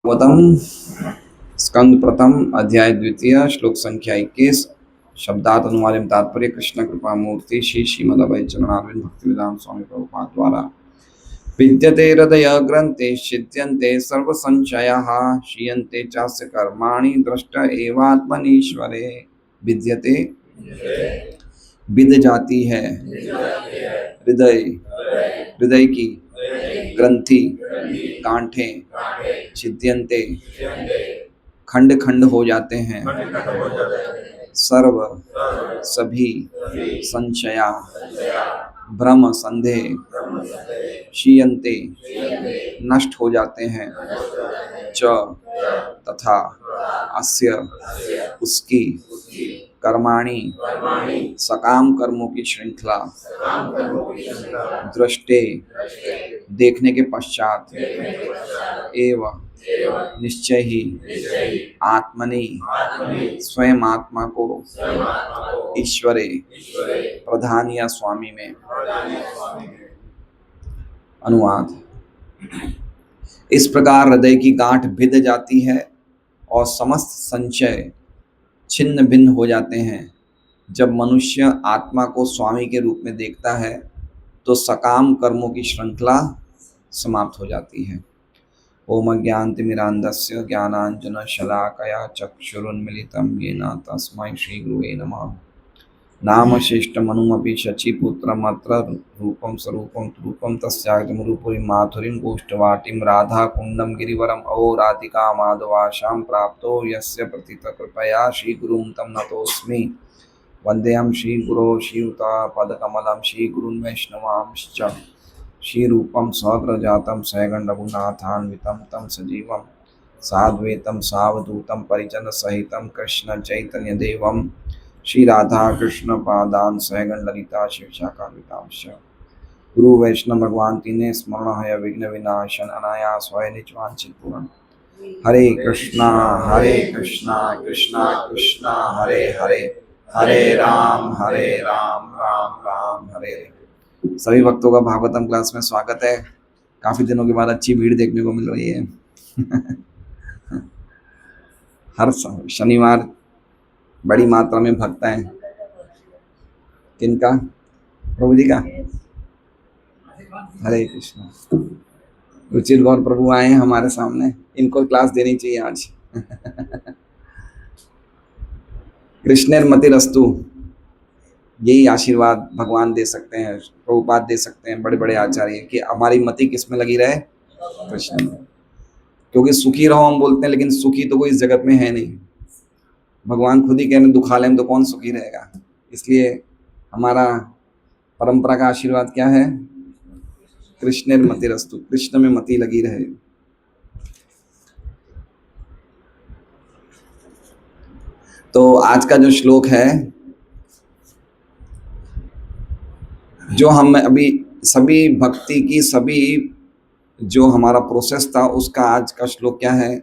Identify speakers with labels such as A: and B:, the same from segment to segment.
A: भागवतम स्कंद प्रथम अध्याय द्वितीय श्लोक संख्या 21 शब्दार्थ अनुवाद एवं तात्पर्य कृष्ण कृपा मूर्ति श्री श्रीमद्वैत चरणारविंद भक्तिवेदांत स्वामी प्रभुपाद द्वारा विद्यते हृदय ग्रंथे छिद्यन्ते सर्व संशयाः क्षीयन्ते चास्य कर्माणि दृष्ट एवात्मनीश्वरे। विद्यते विद जाती है हृदय हृदय की ग्रंथि गांठें छिद्यन्ते खंड खंड हो जाते हैं सर्व सभी संशया भ्रम संदेह क्षीयन्ते नष्ट हो जाते हैं च तथा अस्य उसकी कर्माणि सकाम कर्मों की श्रृंखला दृष्टे देखने के पश्चात एवं निश्चय ही आत्मनि स्वयं आत्मा को ईश्वरे प्रधान या स्वामी में। अनुवाद। इस प्रकार हृदय की गांठ भिद जाती है और समस्त संशय छिन्न भिन्न हो जाते हैं। जब मनुष्य आत्मा को स्वामी के रूप में देखता है तो सकाम कर्मों की श्रृंखला समाप्त हो जाती है। ओम अज्ञानतिमिरान्धस्य ज्ञानाञ्जनशलाकया चक्षुरुन्मीलितं येन तस्मै श्रीगुरुवे नमः। नामशेष्टमनुमपि शचीपुत्रमत्र रूपं स्वरूपं रूपं तस्यागमरूपुरीं माधुरीं गोष्ठवाटीं राधाकुण्डं गिरिवरम् अहो राधिका माधवाशां प्राप्तो यस्य प्रतितकृपया श्रीगुरुं तं नतोऽस्मि। वन्देऽहं श्रीगुरो श्रीयुतापदकमलं श्रीगुरून् वैष्णवांश्च श्रीरूपं सहस्रजातं सहगणरघुनाथान्वितं तं सजीवं साद्वैतं सावधूतं परिजनसहितं कृष्णचैतन्यदेवं श्री राधा कृष्ण पादान सहगण ललिता शिवशाखान्वितांश्च। गुरु वैष्णव भगवान तीने स्मरण है विघ्न विनाशन अनायास होय निज वांछित पूर्ण। हरे कृष्णा कृष्णा कृष्णा हरे हरे हरे राम राम राम हरे हरे। सभी भक्तों का भागवतम क्लास में स्वागत है। काफी दिनों के बाद अच्छी भीड़ देखने को मिल रही है। हर शनिवार बड़ी मात्रा में भक्त हैं। किनका? प्रभु जी का। हरे कृष्णा। रुचिर गौर प्रभु आए हैं हमारे सामने, इनको क्लास देनी चाहिए आज। कृष्णेर मतिरस्तु, यही आशीर्वाद भगवान दे सकते हैं, प्रभुपाद दे सकते हैं, बड़े बड़े आचार्य, कि हमारी मति किस में लगी रहे? कृष्ण में। क्योंकि सुखी रहो हम बोलते हैं, लेकिन सुखी तो कोई इस जगत में है नहीं। भगवान खुद ही कह रहे दुखालय में तो कौन सुखी रहेगा। इसलिए हमारा परंपरा का आशीर्वाद क्या है? कृष्णेर मतिरस्तु, कृष्ण में मति लगी रहे। तो आज का जो श्लोक है, जो हम अभी सभी भक्ति की सभी जो हमारा प्रोसेस था उसका आज का श्लोक क्या है?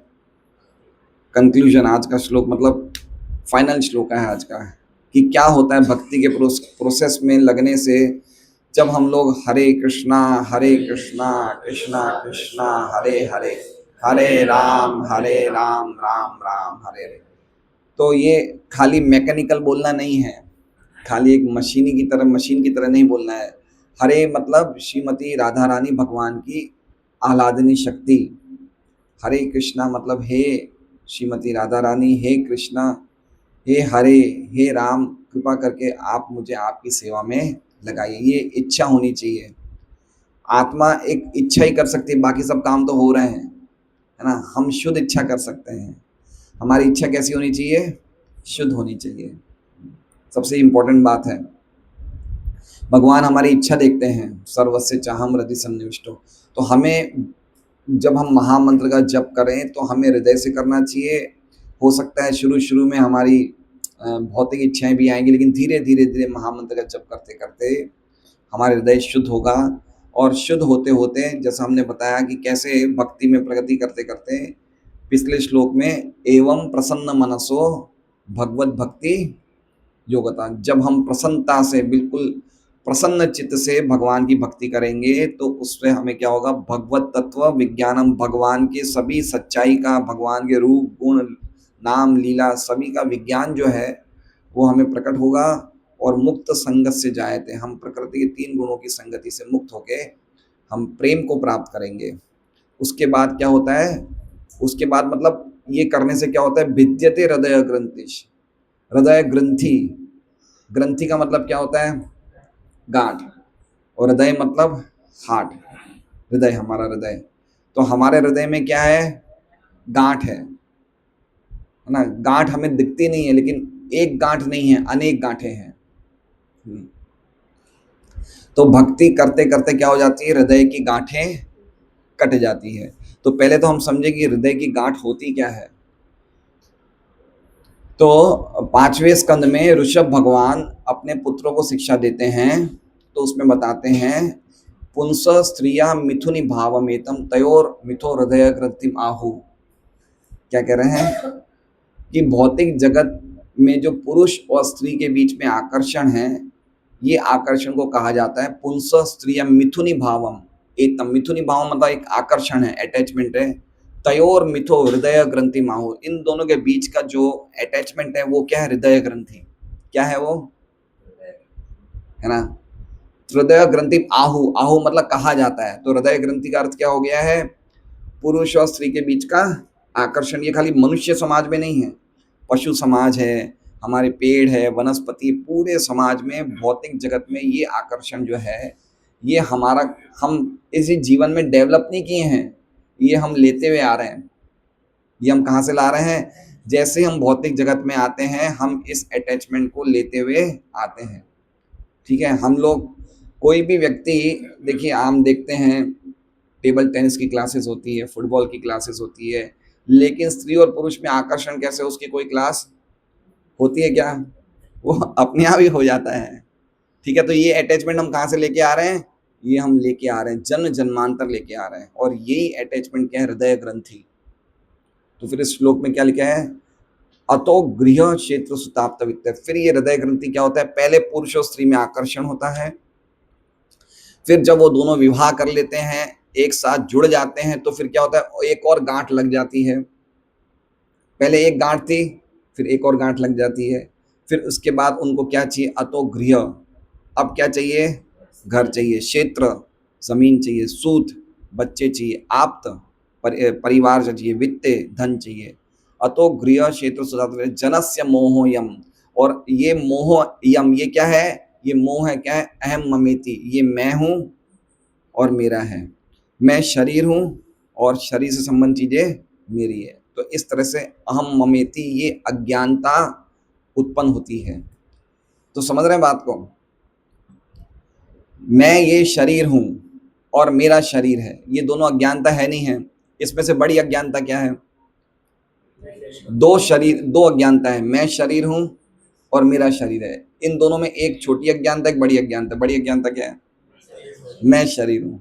A: कंक्लूजन। आज का श्लोक मतलब फाइनल श्लोक है आज का, कि क्या होता है भक्ति के प्रोसेस में लगने से जब हम लोग हरे कृष्णा कृष्णा कृष्णा हरे हरे हरे राम राम राम हरे हरे। तो ये खाली मैकेनिकल बोलना नहीं है, खाली एक मशीन की तरह नहीं बोलना है। हरे मतलब श्रीमती राधा रानी भगवान की आह्लादनी शक्ति। हरे कृष्णा मतलब हे श्रीमती राधा रानी, हे कृष्णा, हे हरे, हे राम, कृपा करके आप मुझे आपकी सेवा में लगाइए। ये इच्छा होनी चाहिए। आत्मा एक इच्छा ही कर सकती है, बाकी सब काम तो हो रहे हैं, है ना। हम शुद्ध इच्छा कर सकते हैं। हमारी इच्छा कैसी होनी चाहिए? शुद्ध होनी चाहिए। सबसे इम्पोर्टेंट बात है, भगवान हमारी इच्छा देखते हैं। सर्वस्य चाहम हृदि सन्निविष्टो। तो हमें जब हम महामंत्र का जप करें तो हमें हृदय से करना चाहिए। हो सकता है शुरू में हमारी भौतिक इच्छाएं भी आएंगी, लेकिन धीरे धीरे महामंत्र का जप करते करते हमारा हृदय शुद्ध होगा। और शुद्ध होते होते, जैसा हमने बताया कि कैसे भक्ति में प्रगति करते करते, पिछले श्लोक में एवं प्रसन्न मनसो भगवत भक्ति योगता, जब हम प्रसन्नता से, बिल्कुल प्रसन्न चित्त से भगवान की भक्ति करेंगे तो उससे हमें क्या होगा, भगवत तत्व विज्ञानम, भगवान के सभी सच्चाई का, भगवान के रूप गुण नाम लीला सभी का विज्ञान जो है वो हमें प्रकट होगा। और मुक्त संगत से जायते, हम प्रकृति के 3 गुणों की संगति से मुक्त होके हम प्रेम को प्राप्त करेंगे। उसके बाद क्या होता है, उसके बाद मतलब ये करने से क्या होता है, भिद्यते हृदय ग्रंथिश, हृदय ग्रंथि, ग्रंथि का मतलब क्या होता है, गांठ, और हृदय मतलब हार्ट, हृदय हमारा हृदय। तो हमारे हृदय में क्या है, गांठ है ना। गांठ हमें दिखती नहीं है, लेकिन एक गांठ नहीं है, अनेक गांठें हैं। तो भक्ति करते करते क्या हो जाती है, हृदय की गांठें कट जाती है। तो पहले तो हम समझे कि हृदय की गांठ होती क्या है। तो 5वें स्कंद में ऋषभ भगवान अपने पुत्रों को शिक्षा देते हैं, तो उसमें बताते हैं पुंस स्त्रिया मिथुनि भावमेतम तयोर मिथो हृदय ग्रंथिम आहु। क्या कह रहे हैं कि भौतिक जगत में जो पुरुष और स्त्री के बीच में आकर्षण है, ये आकर्षण को कहा जाता है पुंस स्त्रिया मिथुनि भावम एतम। मिथुनि भावम मतलब एक आकर्षण है, अटैचमेंट है। तयोर मिथो हृदय ग्रंथि माहु, इन दोनों के बीच का जो अटैचमेंट है वो क्या है, हृदय ग्रंथि। क्या है वो, है ना। हृदय ग्रंथि आहु, आहु मतलब कहा जाता है। तो हृदय ग्रंथि का अर्थ क्या हो गया है, पुरुष और स्त्री के बीच का आकर्षण। ये खाली मनुष्य समाज में नहीं है, पशु समाज है, हमारे पेड़ है, वनस्पति, पूरे समाज में भौतिक जगत में ये आकर्षण जो है, ये हमारा, हम इसी जीवन में डेवलप नहीं किए हैं, ये हम लेते हुए आ रहे हैं। ये हम कहाँ से ला रहे हैं, जैसे हम भौतिक जगत में आते हैं हम इस अटैचमेंट को लेते हुए आते हैं। ठीक है, हम लोग कोई भी व्यक्ति, देखिए आम देखते हैं टेबल टेनिस की क्लासेस होती है, फुटबॉल की क्लासेस होती है, लेकिन स्त्री और पुरुष में आकर्षण कैसे, उसकी कोई क्लास होती है क्या, वो अपने आप ही हो जाता है। ठीक है, तो ये अटैचमेंट हम कहाँ से लेके आ रहे हैं, ये हम लेके आ रहे हैं जन्म जन्मांतर लेके आ रहे हैं, और यही अटैचमेंट क्या है, हृदय ग्रंथि। तो फिर इस श्लोक में क्या लिखा है, अतो गृह क्षेत्र सुताप्त वित्त। फिर ये हृदय ग्रंथि क्या होता है, पहले पुरुष और स्त्री में आकर्षण होता है, फिर जब वो दोनों विवाह कर लेते हैं, एक साथ जुड़ जाते हैं, तो फिर क्या होता है, एक और गांठ लग जाती है। पहले एक गांठ थी, फिर एक और गांठ लग जाती है। फिर उसके बाद उनको क्या चाहिए, अतो गृह, अब क्या चाहिए, घर चाहिए, क्षेत्र जमीन चाहिए, सूत बच्चे चाहिए, आप्त परिवार चाहिए, वित्त धन चाहिए। अतो गृह क्षेत्र सुधार जनस्य मोह यम, और ये मोह यम, ये क्या है, ये मोह है, क्या है, अहम ममेति, ये मैं हूँ और मेरा है, मैं शरीर हूँ और शरीर से संबंध चीजें मेरी है। तो इस तरह से अहम ममेति, ये अज्ञानता उत्पन्न होती है। तो समझ रहे हैं बात को, मैं ये शरीर हूँ और मेरा शरीर है, ये दोनों अज्ञानता है नहीं है। इसमें से बड़ी अज्ञानता क्या है, दो शरीर, दो अज्ञानता है, मैं शरीर हूँ और मेरा शरीर है। इन दोनों में एक छोटी अज्ञानता, एक बड़ी अज्ञानता। बड़ी अज्ञानता क्या है, मैं शरीर हूँ।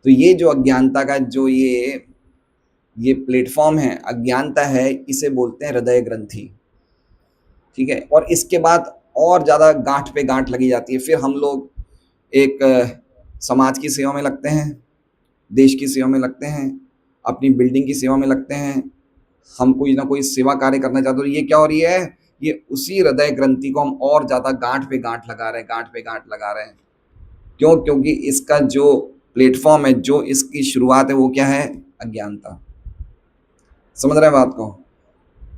A: तो ये जो अज्ञानता का जो ये प्लेटफॉर्म है, अज्ञानता है, इसे बोलते हैं हृदय ग्रंथि। ठीक है, और इसके बाद और ज्यादा गांठ पे गांठ लगी जाती है। फिर हम लोग एक समाज की सेवा में लगते हैं, देश की सेवा में लगते हैं, अपनी बिल्डिंग की सेवा में लगते हैं, हम कोई ना कोई सेवा कार्य करना चाहते हैं। ये क्या हो रही है, ये उसी हृदय ग्रंथि को हम और ज्यादा गांठ पे गांठ लगा रहे हैं, गांठ पे गांठ लगा रहे हैं। क्यों, क्योंकि इसका जो प्लेटफॉर्म है, जो इसकी शुरुआत है, वो क्या है, अज्ञानता। समझ रहे हैं बात को।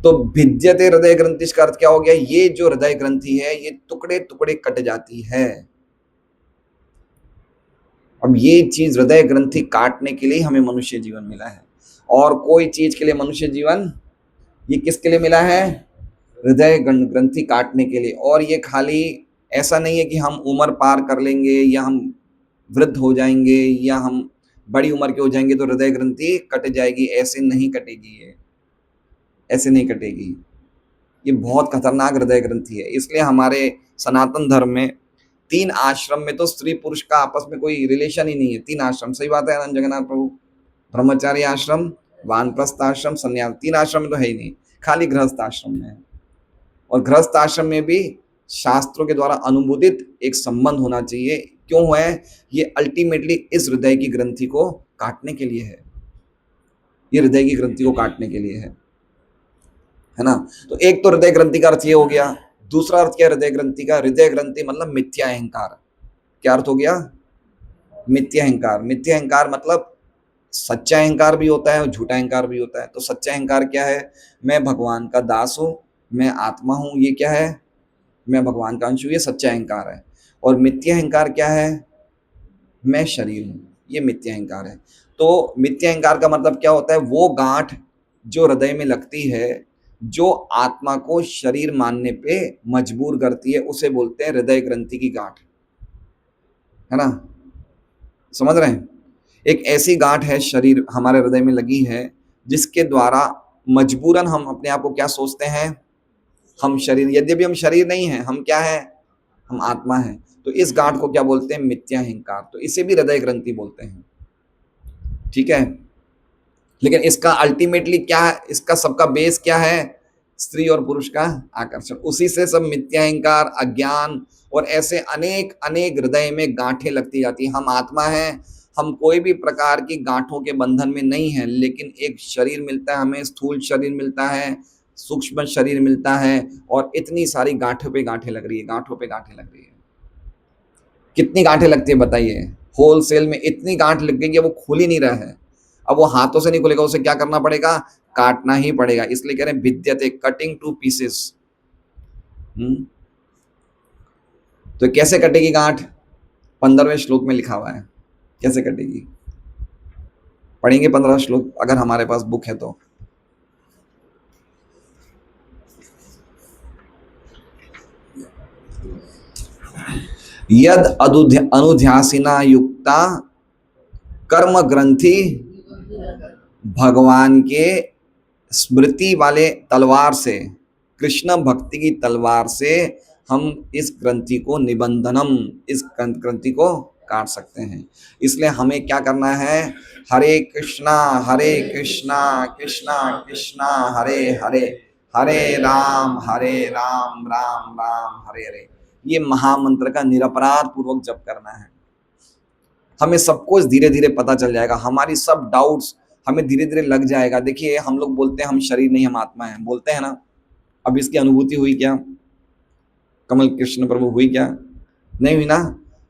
A: तो भिद्यते हृदय ग्रंथि का अर्थ क्या हो गया, ये जो हृदय ग्रंथि है ये टुकड़े टुकड़े कट जाती है। अब ये चीज, हृदय ग्रंथि काटने के लिए हमें मनुष्य जीवन मिला है, और कोई चीज के लिए मनुष्य जीवन, ये किसके लिए मिला है, हृदय ग्रंथि काटने के लिए। और ये खाली ऐसा नहीं है कि हम उम्र पार कर लेंगे, या हम वृद्ध हो जाएंगे, या हम बड़ी उम्र के हो जाएंगे तो हृदय ग्रंथि कट जाएगी, ऐसे नहीं कटेगी, ये ऐसे नहीं कटेगी। ये बहुत खतरनाक हृदय ग्रंथि है। इसलिए हमारे सनातन धर्म में 3 आश्रम में तो स्त्री पुरुष का आपस में कोई रिलेशन ही नहीं है। 3 आश्रम, सही बात है आनंद जगन्नाथ प्रभु, ब्रह्मचारी आश्रम, वानप्रस्थ आश्रम, संन्यास, 3 आश्रम में तो है ही नहीं, खाली गृहस्थ आश्रम में है। और गृहस्थ आश्रम में भी शास्त्रों के द्वारा अनुमोदित एक संबंध होना चाहिए। क्यों है? ये अल्टीमेटली इस हृदय की ग्रंथि को काटने के लिए है, ये हृदय की ग्रंथि को काटने के लिए है ना। तो एक तो हृदय ग्रंथि का अर्थ ये हो गया। दूसरा अर्थ क्या है हृदय ग्रंथि का? हृदय ग्रंथि मतलब मिथ्या अहंकार। क्या अर्थ हो गया? मिथ्या अहंकार। मिथ्या अहंकार मतलब सच्चा अहंकार भी होता है और झूठा अहंकार भी होता है। तो सच्चा अहंकार क्या है? मैं भगवान का दास हूं, मैं आत्मा हूं, ये क्या है? मैं भगवान का अंश हूं, ये सच्चा अहंकार है। और मिथ्या अहंकार क्या है? मैं शरीर हूं, ये मिथ्या अहंकार है। तो मिथ्या अहंकार का मतलब क्या होता है? वो गांठ जो हृदय में लगती है, जो आत्मा को शरीर मानने पे मजबूर करती है, उसे बोलते हैं हृदय ग्रंथि की गांठ, है ना। समझ रहे हैं? एक ऐसी गांठ है शरीर हमारे हृदय में लगी है, जिसके द्वारा मजबूरन हम अपने आप को क्या सोचते हैं? हम शरीर, यद्यपि हम शरीर नहीं है, हम क्या है? हम आत्मा है। तो इस गांठ को क्या बोलते हैं? मिथ्या अहंकार। तो इसे भी हृदय ग्रंथि बोलते हैं, ठीक है। लेकिन इसका अल्टीमेटली क्या है? इसका सबका बेस क्या है? स्त्री और पुरुष का आकर्षण। उसी से सब मिथ्या अहंकार, अज्ञान और ऐसे अनेक अनेक हृदय में गांठें लगती जाती हैं। हम आत्मा हैं, हम कोई भी प्रकार की गांठों के बंधन में नहीं है, लेकिन एक शरीर मिलता है हमें, स्थूल शरीर मिलता है, सूक्ष्म शरीर मिलता है, और इतनी सारी गांठों पे गांठें लग रही है, गांठों पे गांठें लग रही है। कितनी गांठें लगती है बताइए? होलसेल में इतनी गांठ लग गई कि वो खुल ही नहीं रहा है। अब वो हाथों से नहीं खुलेगा, उसे क्या करना पड़ेगा? काटना ही पड़ेगा। इसलिए कह रहे हैं भिद्यते, कटिंग टू पीसेस। तो कैसे कटेगी गांठ? 15वें श्लोक में लिखा हुआ है कैसे कटेगी। पढ़ेंगे 15 श्लोक अगर हमारे पास बुक है तो। यद अनुध्यासिना युक्ता कर्म ग्रंथि, भगवान के स्मृति वाले तलवार से, कृष्ण भक्ति की तलवार से हम इस ग्रंथि को निबंधनम, इस ग्रंथि को काट सकते हैं। इसलिए हमें क्या करना है? हरे कृष्णा कृष्णा कृष्णा हरे हरे, हरे राम राम राम हरे हरे, ये महामंत्र का निरपराध पूर्वक जप करना है। हमें सब कुछ धीरे धीरे पता चल जाएगा, हमारी सब डाउट्स हमें धीरे धीरे लग जाएगा। देखिए हम लोग बोलते हैं हम शरीर नहीं हम आत्मा है, बोलते हैं ना। अब इसकी अनुभूति हुई क्या? कमल कृष्ण प्रभु हुई क्या? नहीं हुई ना।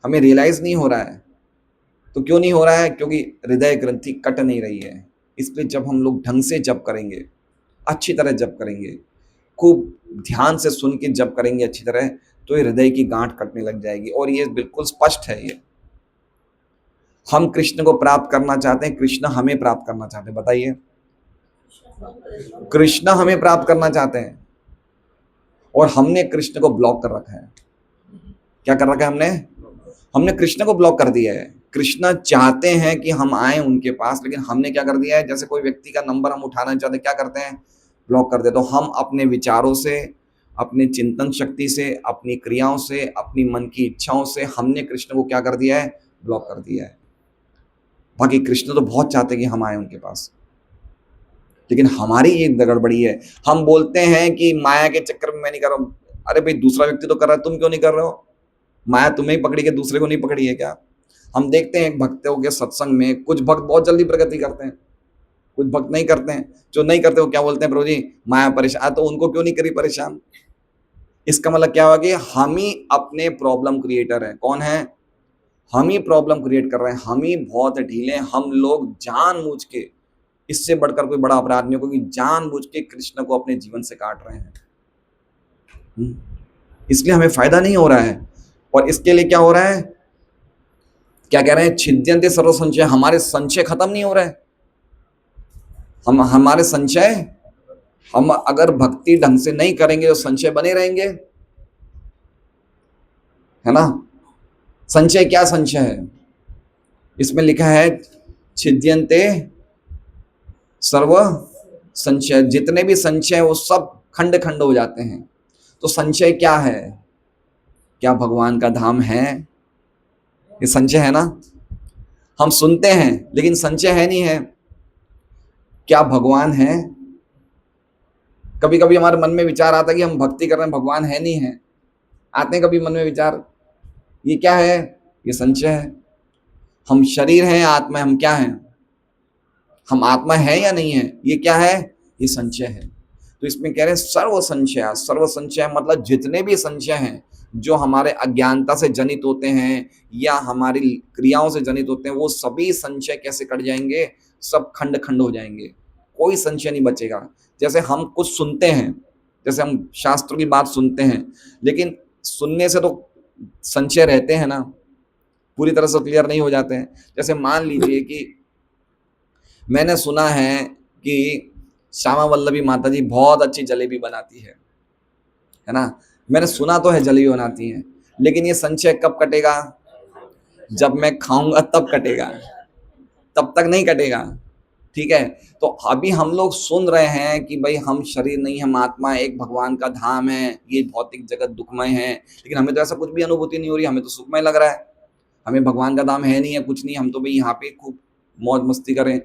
A: हमें रियलाइज नहीं हो रहा है। तो क्यों नहीं हो रहा है? क्योंकि हृदय ग्रंथि कट नहीं रही है। इसलिए जब हम लोग ढंग से जप करेंगे, अच्छी तरह जप करेंगे, खूब ध्यान से सुन के जप करेंगे अच्छी तरह, तो ये हृदय की गांठ कटने लग जाएगी। और ये बिल्कुल स्पष्ट है। ये हम कृष्ण को प्राप्त करना चाहते हैं, कृष्ण हमें प्राप्त करना चाहते हैं। बताइए, कृष्ण हमें प्राप्त करना चाहते हैं और हमने कृष्ण को ब्लॉक कर रखा है। क्या कर रखा है हमने? हमने कृष्ण को ब्लॉक कर दिया है। कृष्ण चाहते हैं कि हम आए उनके पास, लेकिन हमने क्या कर दिया है? जैसे कोई व्यक्ति का नंबर हम उठाना चाहते हैं, क्या करते हैं? ब्लॉक कर देते। तो हम अपने विचारों से, अपने चिंतन शक्ति से, अपनी क्रियाओं से, अपनी मन की इच्छाओं से हमने कृष्ण को क्या कर दिया है? ब्लॉक कर दिया है। बाकी कृष्ण तो बहुत चाहते हैं कि हम आए उनके पास, लेकिन हमारी ये गड़बड़ी है। हम बोलते हैं कि माया के चक्कर में मैं नहीं कर रहा हूं। अरे भाई, दूसरा व्यक्ति तो कर रहा है, तुम क्यों नहीं कर रहे हो? माया तुम्हें ही पकड़ी है, दूसरे को नहीं पकड़ी है क्या? हम देखते हैं भक्तों के सत्संग में कुछ भक्त बहुत जल्दी प्रगति करते हैं, कुछ भक्त नहीं करते हैं। जो नहीं करते वो क्या बोलते हैं? प्रभु जी माया परेशान, तो उनको क्यों नहीं करी परेशान? इसका मतलब क्या हुआ कि हम ही अपने प्रॉब्लम क्रिएटर हैं। कौन है? हम ही प्रॉब्लम क्रिएट कर रहे हैं। हम ही बहुत ढीले हैं। हम लोग जानबूझ के, इससे बढ़कर कोई बड़ा अपराध नहीं हो, क्योंकि जानबूझ के कृष्ण को अपने जीवन से काट रहे हैं। इसलिए हमें फायदा नहीं हो रहा है। और इसके लिए क्या हो रहा है? क्या कह रहे हैं? छिद्यन्ते सर्व संचय। हमारे संचय खत्म नहीं हो रहे। हमारे संचय, हम अगर भक्ति ढंग से नहीं करेंगे तो संचय बने रहेंगे, है ना। संचय क्या संचय है? इसमें लिखा है छिद्यन्ते सर्व संचय। जितने भी संचय वो सब खंड खंड हो जाते हैं। तो संचय क्या है? क्या भगवान का धाम है? ये संचय है ना। हम सुनते हैं लेकिन संचय है नहीं है। क्या भगवान है? कभी कभी हमारे मन में विचार आता है कि हम भक्ति कर रहे हैं, भगवान है नहीं है। आते हैं कभी मन में विचार, ये क्या है? ये संशय है। हम शरीर हैं, आत्मा है, हम क्या हैं? हम आत्मा है या नहीं है? ये क्या है? ये संशय है। तो इसमें कह रहे हैं सर्व संशय मतलब जितने भी संशय हैं जो हमारे अज्ञानता से जनित होते हैं या हमारी क्रियाओं से जनित होते हैं, वो सभी संशय कैसे कट जाएंगे? सब खंड खंड हो जाएंगे, कोई संशय नहीं बचेगा। जैसे हम कुछ सुनते हैं, जैसे हम शास्त्रों की बात सुनते हैं, लेकिन सुनने से तो संशय रहते हैं ना, पूरी तरह से क्लियर नहीं हो जाते हैं। जैसे मान लीजिए कि मैंने सुना है कि श्यामा वल्लभी माता जी बहुत अच्छी जलेबी बनाती है ना? मैंने सुना तो है जलेबी बनाती हैं, लेकिन ये संशय कब कटेगा? जब मैं खाऊंगा तब कटेगा, तब तक नहीं कटेगा। ठीक है? तो अभी हम लोग सुन रहे हैं कि भाई हम शरीर नहीं, हम आत्मा है, एक भगवान का धाम है, ये भौतिक जगत दुखमय है, लेकिन हमें तो ऐसा कुछ भी अनुभूति नहीं हो रही, हमें तो सुखमय लग रहा है। हमें भगवान का धाम है नहीं है, कुछ नहीं, हम तो भाई यहाँ पे खूब मौज मस्ती करें।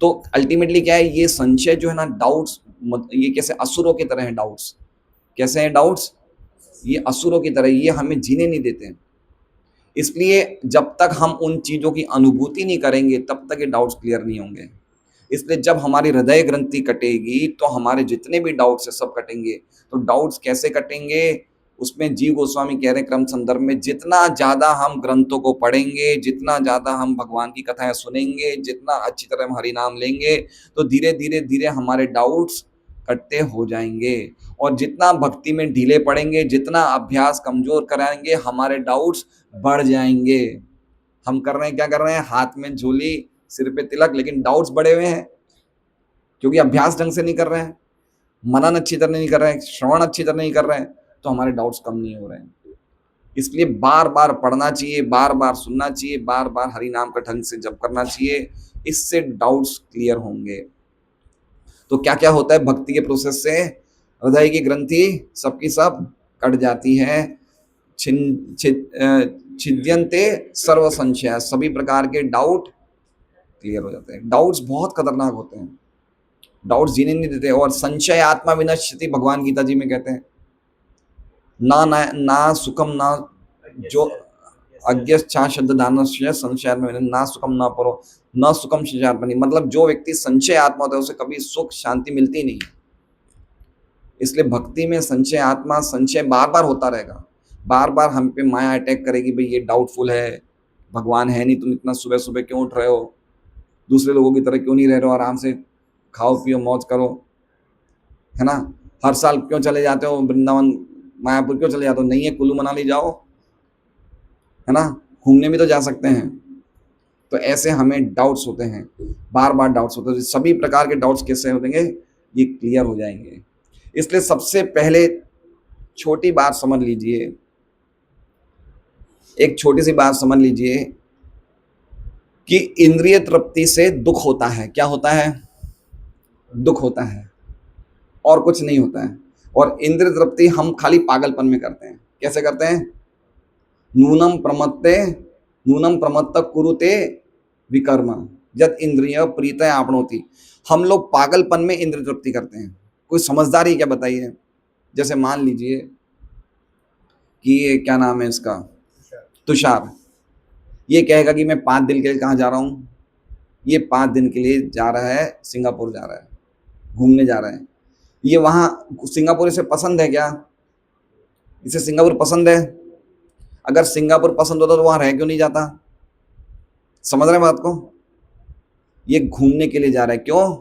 A: तो अल्टीमेटली क्या है, ये संशय जो है ना, डाउट्स, ये कैसे असुरों की तरह है डाउट्स। कैसे हैं डाउट्स? ये असुरों की तरह, ये हमें जीने नहीं देते हैं। इसलिए जब तक हम उन चीज़ों की अनुभूति नहीं करेंगे तब तक ये डाउट्स क्लियर नहीं होंगे। इसलिए जब हमारी हृदय ग्रंथि कटेगी तो हमारे जितने भी डाउट्स हैं सब कटेंगे। तो डाउट्स कैसे कटेंगे? उसमें जीव गोस्वामी कह रहे हैं क्रम संदर्भ में, जितना ज़्यादा हम ग्रंथों को पढ़ेंगे, जितना ज़्यादा हम भगवान की कथाएं सुनेंगे, जितना अच्छी तरह हम हरि नाम लेंगे, तो धीरे धीरे धीरे हमारे डाउट्स कटते हो जाएंगे। और जितना भक्ति में ढीले पड़ेंगे, जितना अभ्यास कमजोर कराएंगे, हमारे डाउट्स बढ़ जाएंगे। हम कर रहे हैं, क्या कर रहे हैं? हाथ में झोली, सिर पे तिलक, लेकिन डाउट्स बढ़े हुए हैं क्योंकि अभ्यास ढंग से नहीं कर रहे हैं, मनन अच्छी तरह नहीं कर रहे हैं, श्रवण अच्छी तरह नहीं कर रहे हैं, तो हमारे डाउट्स कम नहीं हो रहे हैं। इसलिए बार बार पढ़ना चाहिए, बार बार सुनना चाहिए, बार बार हरि नाम का ढंग से जप करना चाहिए, इससे डाउट्स क्लियर होंगे। तो क्या क्या होता है भक्ति के प्रोसेस से? हृदय की ग्रंथि सबकी सब कट जाती है। छिद्यन्ते सर्व संशय, सभी प्रकार के डाउट क्लियर हो जाते हैं। डाउट्स बहुत खतरनाक होते हैं, डाउट्स जीने नहीं देते। और संशय आत्मा विनश्यति, भगवान गीता जी में कहते हैं, ना ना ना सुखम ना, जो अज्ञा शब्द दानस्य संशय में ना सुखम ना परो न सुखम शजात्मनि, मतलब जो व्यक्ति संशय आत्मा होता है उसे कभी सुख शांति मिलती नहीं। इसलिए भक्ति में संशय आत्मा, संशय बार बार होता रहेगा, बार बार हम पे माया अटैक करेगी, भाई ये डाउटफुल है, भगवान है नहीं, तुम इतना सुबह सुबह क्यों उठ रहे हो, दूसरे लोगों की तरह क्यों नहीं रह रहे हो, आराम से खाओ पियो मौज करो, है ना? हर साल क्यों चले जाते हो वृंदावन मायापुर, क्यों चले जाते हो? नहीं है, कुल्लू मनाली जाओ, है ना, घूमने भी तो जा सकते हैं। तो ऐसे हमें डाउट्स होते हैं, बार बार डाउट्स होते हैं। सभी प्रकार के डाउट्स कैसे होंगे? ये क्लियर हो जाएंगे। इसलिए सबसे पहले छोटी बात समझ लीजिए, एक छोटी सी बात समझ लीजिए कि इंद्रिय तृप्ति से दुख होता है। क्या होता है? दुख होता है, और कुछ नहीं होता है। और इंद्रिय तृप्ति हम खाली पागलपन में करते हैं। कैसे करते हैं? नूनम प्रमत्त कुरुते विकर्म जद इंद्रिय प्रीत आपनोति। हम लोग पागलपन में इंद्रिय तृप्ति करते हैं। कोई समझदारी क्या बताइए? जैसे मान लीजिए कि ये क्या नाम है इसका, तुषार, ये कहेगा कि मैं 5 दिन के लिए कहाँ जा रहा हूँ, ये 5 दिन के लिए जा रहा है सिंगापुर, जा रहा है घूमने जा रहा है। ये वहाँ सिंगापुर इसे पसंद है क्या? इसे सिंगापुर पसंद है? अगर सिंगापुर पसंद होता तो वहाँ रह क्यों नहीं जाता? समझ रहे हैं बात को? ये घूमने के लिए जा रहा है, क्यों?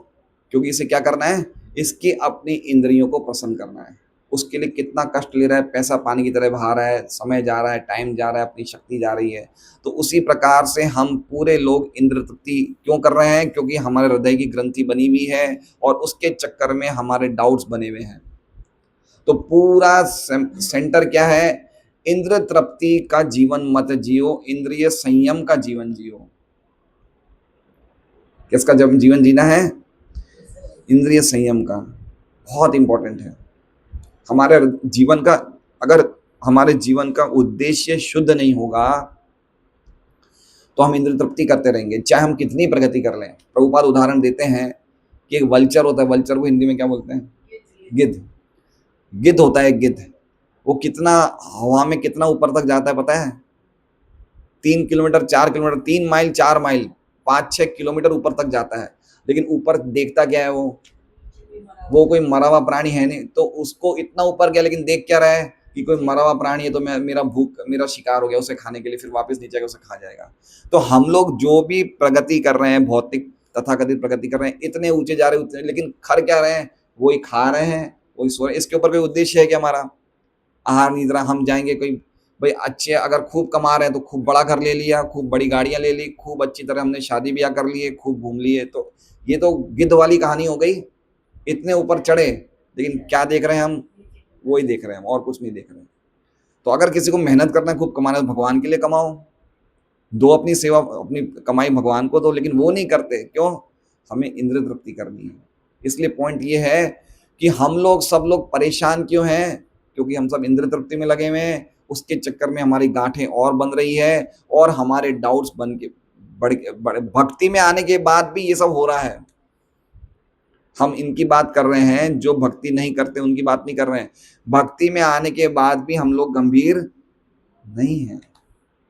A: क्योंकि इसे क्या करना है? इसकी अपनी इंद्रियों को प्रसन्न करना है। उसके लिए कितना कष्ट ले रहा है, पैसा पानी की तरह बहा रहा है, समय जा रहा है, टाइम जा रहा है, अपनी शक्ति जा रही है। तो उसी प्रकार से हम पूरे लोग इंद्रिय तृप्ति क्यों कर रहे हैं? क्योंकि हमारे हृदय की ग्रंथि बनी हुई है और उसके चक्कर में हमारे डाउट्स बने हुए हैं। तो पूरा सेंटर क्या है? इंद्रिय तृप्ति का जीवन मत जियो, इंद्रिय संयम का जीवन जियो। किसका जब जीवन जीना है? इंद्रिय संयम का। बहुत इंपॉर्टेंट है। हमारे जीवन का, अगर हमारे जीवन का उद्देश्य शुद्ध नहीं होगा तो हम इंद्रिय तृप्ति करते रहेंगे, चाहे हम कितनी प्रगति कर लें। प्रभुपाद उदाहरण देते हैं कि एक वल्चर होता है, वल्चर को हिंदी में क्या बोलते हैं? गिद्ध। गिद्ध होता है, गिद्ध। वो कितना हवा में कितना ऊपर तक जाता है पता है? 3 kilometre, 4 kilometre, 3 mile, 4 mile, 5-6 kilometre ऊपर तक जाता है। लेकिन ऊपर देखता क्या है वो कोई मरा हुआ प्राणी है नहीं, तो उसको इतना ऊपर गया लेकिन देख क्या रहा है कि कोई मरा हुआ प्राणी है, तो मैं मेरा शिकार हो गया उसे खाने के लिए, फिर वापस नीचे आके उसे खा जाएगा। तो हम लोग जो भी प्रगति कर रहे हैं, भौतिक तथाकथित प्रगति कर रहे हैं, इतने ऊंचे जा रहे हैं, लेकिन खर क्या रहे हैं? वही खा रहे हैं, वही सो रहे हैं। इसके ऊपर कोई उद्देश्य है क्या हमारा? आहार निद्रा, हम जाएंगे कोई भाई अच्छे, अगर खूब कमा रहे हैं तो खूब बड़ा घर ले लिया, खूब बड़ी गाड़ियां ले ली, खूब अच्छी तरह हमने शादी ब्याह कर लिए, खूब घूम लिए, तो ये तो गिद्ध वाली कहानी हो गई। इतने ऊपर चढ़े, लेकिन क्या देख रहे हैं हम? वही देख रहे हैं, हम और कुछ नहीं देख रहे हैं। तो अगर किसी को मेहनत करना है, खूब कमाना है, तो भगवान के लिए कमाओ, दो अपनी सेवा, अपनी कमाई भगवान को दो, लेकिन वो नहीं करते। क्यों? हमें इंद्रिय तृप्ति करनी है। इसलिए पॉइंट ये है कि हम लोग सब लोग परेशान क्यों हैं? क्योंकि हम सब इंद्रिय तृप्ति में लगे हुए हैं। उसके चक्कर में हमारी गांठें और बन रही है, और हमारे डाउट्स बन के बड़े भक्ति में आने के बाद भी ये सब हो रहा है। हम इनकी बात कर रहे हैं, जो भक्ति नहीं करते उनकी बात नहीं कर रहे हैं। भक्ति में आने के बाद भी हम लोग गंभीर नहीं हैं।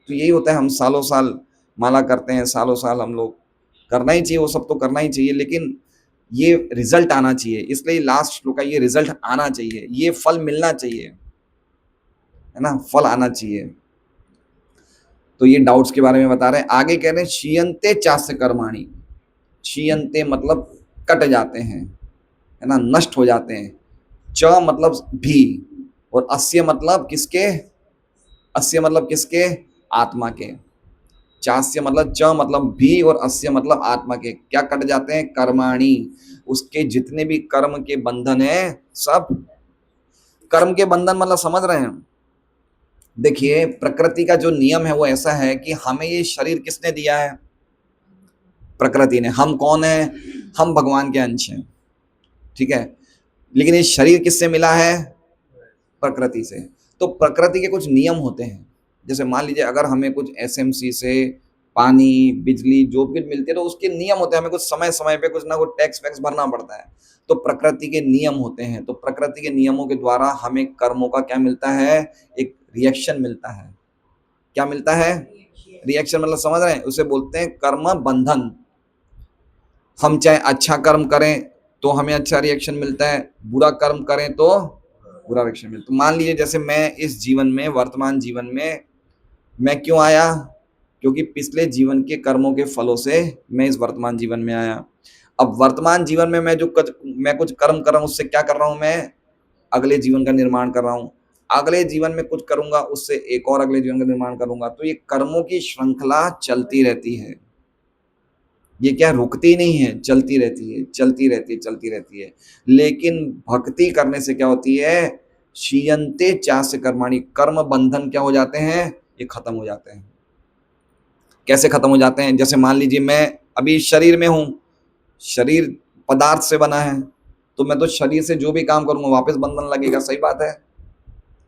A: तो यही होता है, हम सालों साल माला करते हैं, सालों साल हम लोग, करना ही चाहिए, वो सब तो करना ही चाहिए, लेकिन ये रिजल्ट आना चाहिए। इसलिए लास्ट श्लोक का, ये रिजल्ट आना चाहिए, ये फल मिलना चाहिए, है ना, फल आना चाहिए। तो ये डाउट्स के बारे में बता रहे हैं। आगे कह रहे हैं क्षीयन्ते चास्य कर्माणि। क्षीयन्ते मतलब कट जाते हैं, है ना, नष्ट हो जाते हैं। च मतलब भी, और अस्य मतलब किसके? अस्य मतलब किसके? आत्मा के। चास्य मतलब च मतलब भी, और अस्य मतलब आत्मा के। क्या कट जाते हैं? कर्माणि, उसके जितने भी कर्म के बंधन है, सब कर्म के बंधन मतलब समझ रहे हैं? देखिए, प्रकृति का जो नियम है वो ऐसा है कि हमें ये शरीर किसने दिया है? प्रकृति ने। हम कौन है? हम भगवान के अंश हैं, ठीक है। लेकिन ये शरीर किससे मिला है? प्रकृति से। तो प्रकृति के कुछ नियम होते हैं। जैसे मान लीजिए, अगर हमें कुछ एसएमसी से पानी, बिजली जो भी मिलती है, तो उसके नियम होते हैं, हमें कुछ समय समय पे कुछ ना कुछ टैक्स वैक्स भरना पड़ता है। तो प्रकृति के नियम होते हैं। तो प्रकृति के नियमों के द्वारा हमें कर्मों का क्या मिलता है? एक रिएक्शन मिलता है। क्या मिलता है? रिएक्शन मतलब समझ रहे हैं? उसे बोलते हैं कर्म बंधन। हम चाहे अच्छा कर्म करें तो हमें अच्छा रिएक्शन मिलता है, बुरा कर्म करें तो बुरा रिएक्शन मिलता है। तो मान लीजिए, जैसे मैं इस जीवन में, वर्तमान जीवन में मैं क्यों आया? क्योंकि पिछले जीवन के कर्मों के फलों से मैं इस वर्तमान जीवन में आया। अब वर्तमान जीवन में मैं कुछ कर्म कर रहा हूँ, उससे क्या कर रहा हूँ मैं? अगले जीवन का निर्माण कर रहा हूँ। अगले जीवन में कुछ करूंगा, उससे एक और अगले जीवन का निर्माण करूंगा। तो ये कर्मों की श्रृंखला चलती रहती है। ये क्या रुकती नहीं है, चलती रहती है, चलती रहती है, चलती रहती है। लेकिन भक्ति करने से क्या होती है? क्षीयन्ते चास्य कर्माणि, कर्म बंधन क्या हो जाते हैं? ये खत्म हो जाते हैं। कैसे खत्म हो जाते हैं? जैसे मान लीजिए, मैं अभी शरीर में हूं, शरीर पदार्थ से बना है, तो मैं तो शरीर से जो भी काम करूंगा वापस बंधन लगेगा। सही बात है,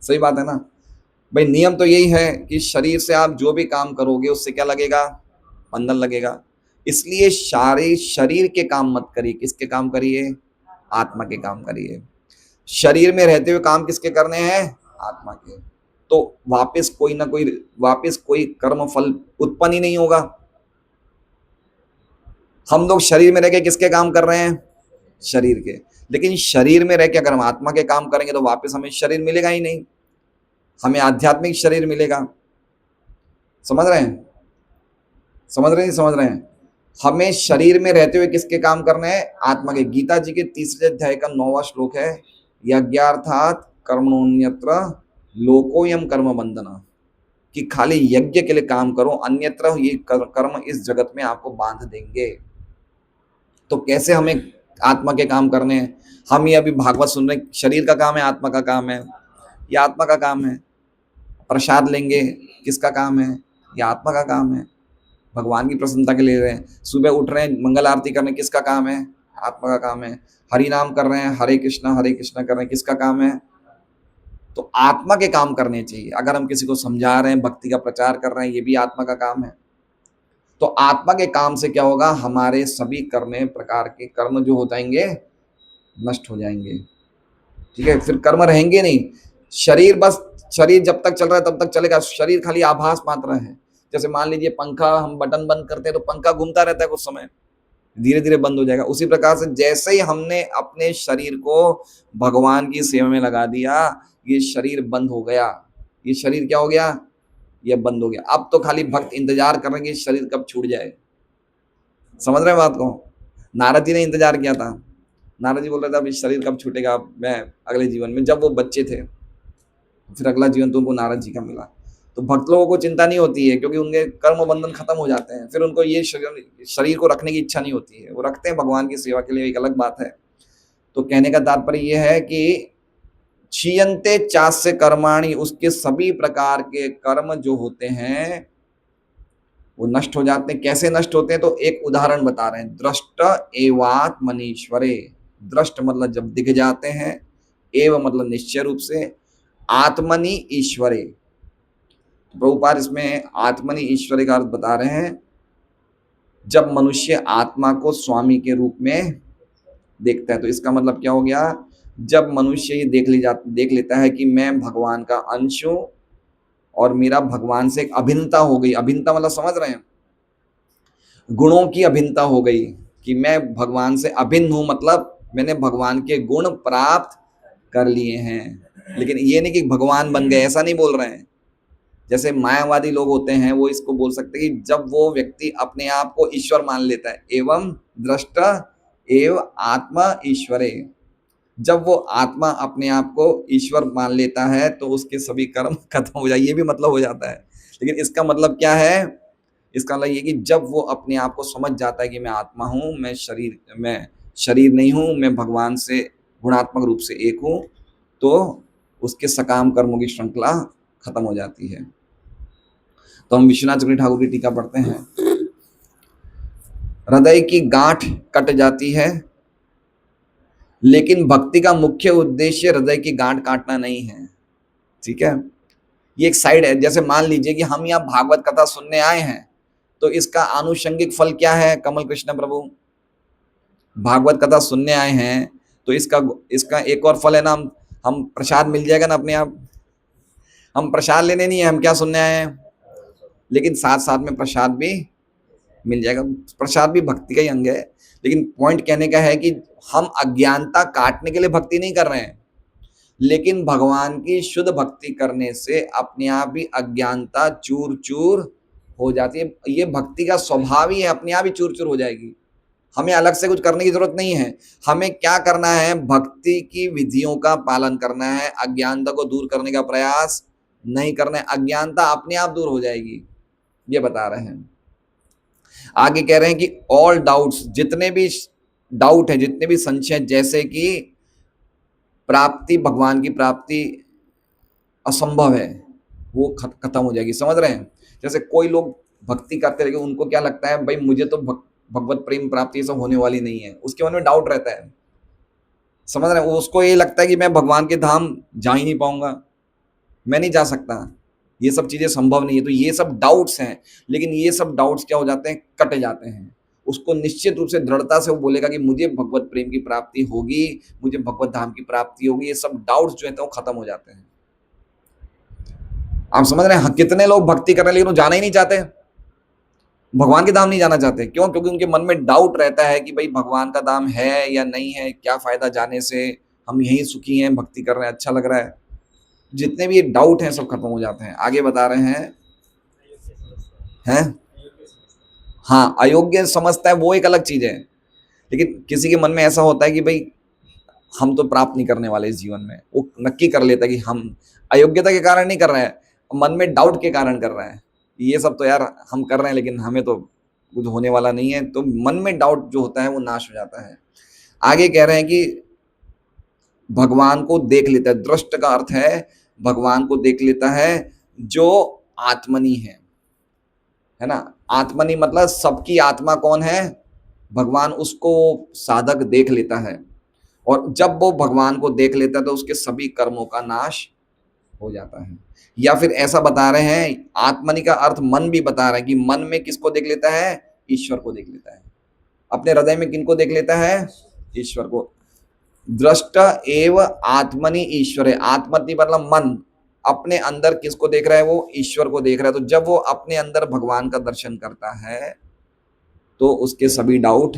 A: सही बात है ना भाई? नियम तो यही है कि शरीर से आप जो भी काम करोगे उससे क्या लगेगा? बंधन लगेगा। इसलिए सारे शरीर के काम मत करिए, किसके काम करिए? आत्मा के काम करिए। शरीर में रहते हुए काम किसके करने हैं? आत्मा के। तो वापस कोई कर्म फल उत्पन्न ही नहीं होगा। हम लोग शरीर में रह के किसके काम कर रहे हैं? शरीर के। लेकिन शरीर में रह के अगर हम आत्मा के काम करेंगे तो वापस हमें शरीर मिलेगा ही नहीं, हमें आध्यात्मिक शरीर मिलेगा। समझ रहे हैं? समझ रहे हैं? समझ रहे हैं? हमें शरीर में रहते हुए किसके काम करने हैं? आत्मा के। गीता जी के 3रे अध्याय का 9वां श्लोक है, यज्ञार्थात कर्मण्यत्र लोकोयम कर्म बंधना, कि खाली यज्ञ के लिए काम करो, अन्यत्र ये कर्म इस जगत में आपको बांध देंगे। तो कैसे हमें आत्मा के काम करने हैं? हम ये अभी भागवत सुन रहे हैं, शरीर का काम है, आत्मा का काम है? ये आत्मा का काम है। प्रसाद लेंगे, किसका काम है? ये आत्मा का काम है। भगवान की प्रसन्नता के लिए रहे हैं। सुबह उठ रहे हैं, मंगल आरती करने, किसका काम है? आत्मा का काम है। हरि नाम कर रहे हैं, हरे कृष्णा कर रहे हैं, किसका काम है? तो आत्मा के काम करने चाहिए। अगर हम किसी को समझा रहे हैं, भक्ति का प्रचार कर रहे हैं, ये भी आत्मा का काम है। तो आत्मा के काम से क्या होगा? हमारे सभी करने प्रकार के कर्म जो हो जाएंगे, नष्ट हो जाएंगे। ठीक है, फिर कर्म रहेंगे नहीं। शरीर बस, शरीर जब तक चल रहा है तब तक चलेगा, शरीर खाली आभास मात्र है। जैसे मान लीजिए पंखा हम बटन बंद करते हैं तो पंखा घूमता रहता है कुछ समय, धीरे धीरे बंद हो जाएगा। उसी प्रकार से जैसे ही हमने अपने शरीर को भगवान की सेवा में लगा दिया, ये शरीर बंद हो गया। ये शरीर क्या हो गया? ये बंद हो गया। अब तो खाली भक्त इंतजार कर रहे हैं कि शरीर कब छूट जाए। समझ रहे हैं बात को? नारद जी ने इंतजार किया था। नारद जी बोल रहे थे अब इस शरीर कब छूटेगा, मैं अगले जीवन में, जब वो बच्चे थे। फिर अगला जीवन तो उनको नारद जी का मिला। तो भक्त लोगों को चिंता नहीं होती है क्योंकि उनके कर्म बंधन खत्म हो जाते हैं। फिर उनको ये शरीर को रखने की इच्छा नहीं होती है, वो रखते हैं भगवान की सेवा के लिए, एक अलग बात है। तो कहने का तात्पर्य ये है कि क्षीयन्ते चास्य कर्माणि, उसके सभी प्रकार के कर्म जो होते हैं वो नष्ट हो जाते हैं। कैसे नष्ट होते हैं? तो एक उदाहरण बता रहे हैं। दृष्ट एवात्मनीश्वरे, दृष्ट मतलब जब दिख जाते हैं, एव मतलब निश्चय रूप से, आत्मनि ईश्वरे। प्रभुपाद इसमें आत्मनि ईश्वरे का अर्थ बता रहे हैं, जब मनुष्य आत्मा को स्वामी के रूप में देखता है। तो इसका मतलब क्या हो गया? जब मनुष्य ये देख लेता है कि मैं भगवान का अंश हूं और मेरा भगवान से एक अभिन्नता हो गई। अभिन्नता मतलब समझ रहे हैं? गुणों की अभिन्नता हो गई कि मैं भगवान से अभिन्न हूं, मतलब मैंने भगवान के गुण प्राप्त कर लिए हैं। लेकिन ये नहीं कि भगवान बन गए, ऐसा नहीं बोल रहे हैं। जैसे मायावादी लोग होते हैं वो इसको बोल सकते हैं कि जब वो व्यक्ति अपने आप को ईश्वर मान लेता है, एवं दृष्ट एव आत्मा ईश्वरे, जब वो आत्मा अपने आप को ईश्वर मान लेता है तो उसके सभी कर्म खत्म हो जाए। ये भी मतलब हो जाता है। लेकिन इसका मतलब क्या है? इसका मतलब ये कि जब वो अपने आप को समझ जाता है कि मैं आत्मा हूँ, मैं शरीर नहीं हूँ, मैं भगवान से गुणात्मक रूप से एक हूँ, तो उसके सकाम कर्मों की श्रृंखला खत्म हो जाती है। तो हम विश्वनाथ चक्रवर्ती ठाकुर की टीका पढ़ते हैं। हृदय की गांठ कट जाती है, लेकिन भक्ति का मुख्य उद्देश्य हृदय की गांठ काटना नहीं है। ठीक है, ये एक साइड है। जैसे मान लीजिए कि हम यहाँ भागवत कथा सुनने आए हैं, तो इसका आनुषंगिक फल क्या है? कमल कृष्ण प्रभु, भागवत कथा सुनने आए हैं तो इसका एक और फल है ना, हम प्रसाद मिल जाएगा ना अपने आप। हम प्रसाद लेने नहीं है, हम क्या सुनने आए हैं, लेकिन साथ साथ में प्रसाद भी मिल जाएगा। प्रसाद भी भक्ति का ही अंग है। लेकिन पॉइंट कहने का है कि हम अज्ञानता काटने के लिए भक्ति नहीं कर रहे हैं, लेकिन भगवान की शुद्ध भक्ति करने से अपने आप ही अज्ञानता चूर चूर हो जाती है। ये भक्ति का स्वभाव ही है, अपने आप ही चूर चूर हो जाएगी। हमें अलग से कुछ करने की जरूरत नहीं है। हमें क्या करना है? भक्ति की विधियों का पालन करना है, अज्ञानता को दूर करने का प्रयास नहीं करना है। अज्ञानता अपने आप दूर हो जाएगी, ये बता रहे हैं। आगे कह रहे हैं कि ऑल डाउट्स, जितने भी डाउट है, जितने भी संशय, जैसे कि प्राप्ति, भगवान की प्राप्ति असंभव है, वो खत्म हो जाएगी। समझ रहे हैं? जैसे कोई लोग भक्ति करते रहे, उनको क्या लगता है, भाई मुझे तो भगवत प्रेम प्राप्ति ये सब होने वाली नहीं है, उसके मन में डाउट रहता है। समझ रहे हैं? उसको ये लगता है कि मैं भगवान के धाम जा ही नहीं पाऊंगा, मैं नहीं जा सकता, ये सब चीजें संभव नहीं है। तो ये सब डाउट्स हैं। लेकिन ये सब डाउट्स क्या हो जाते हैं? कट जाते हैं। उसको निश्चित रूप से दृढ़ता से वो बोलेगा कि मुझे भगवत प्रेम की प्राप्ति होगी, मुझे भगवत धाम की प्राप्ति होगी। ये सब डाउट्स जो है वो खत्म हो जाते हैं। आप समझ रहे हैं? कितने लोग भक्ति कर रहे हैं लेकिन वो जाना ही नहीं चाहते, भगवान के धाम नहीं जाना चाहते। क्यों? क्योंकि उनके मन में डाउट रहता है कि भाई भगवान का धाम है या नहीं है, क्या फायदा जाने से, हम यहीं सुखी हैं, भक्ति कर रहे हैं, अच्छा लग रहा है। जितने भी ये डाउट हैं सब खत्म हो जाते हैं। आगे बता रहे हैं हाँ, अयोग्य समझता है वो एक अलग चीज है। लेकिन किसी के मन में ऐसा होता है कि भाई हम तो प्राप्त नहीं करने वाले इस जीवन में, वो नक्की कर लेता है कि हम अयोग्यता के कारण नहीं कर रहे हैं, मन में डाउट के कारण कर रहे हैं। ये सब तो यार हम कर रहे हैं लेकिन हमें तो कुछ होने वाला नहीं है। तो मन में डाउट जो होता है वो नाश हो जाता है। आगे कह रहे हैं कि भगवान को देख लेता है। दृष्ट का अर्थ है भगवान को देख लेता है जो आत्मनी है ना। आत्मनी मतलब सबकी आत्मा कौन है? भगवान। उसको साधक देख लेता है, और जब वो भगवान को देख लेता है तो उसके सभी कर्मों का नाश हो जाता है। या फिर ऐसा बता रहे हैं, आत्मनि का अर्थ मन भी बता रहे हैं कि मन में किसको देख लेता है? ईश्वर को देख लेता है। अपने हृदय में किनको देख लेता है? ईश्वर को। दृष्ट एव आत्मनि ईश्वरे, आत्मनि मतलब मन, अपने अंदर किसको देख रहा है, वो ईश्वर को देख रहा है। तो जब वो अपने अंदर भगवान का दर्शन करता है तो उसके सभी डाउट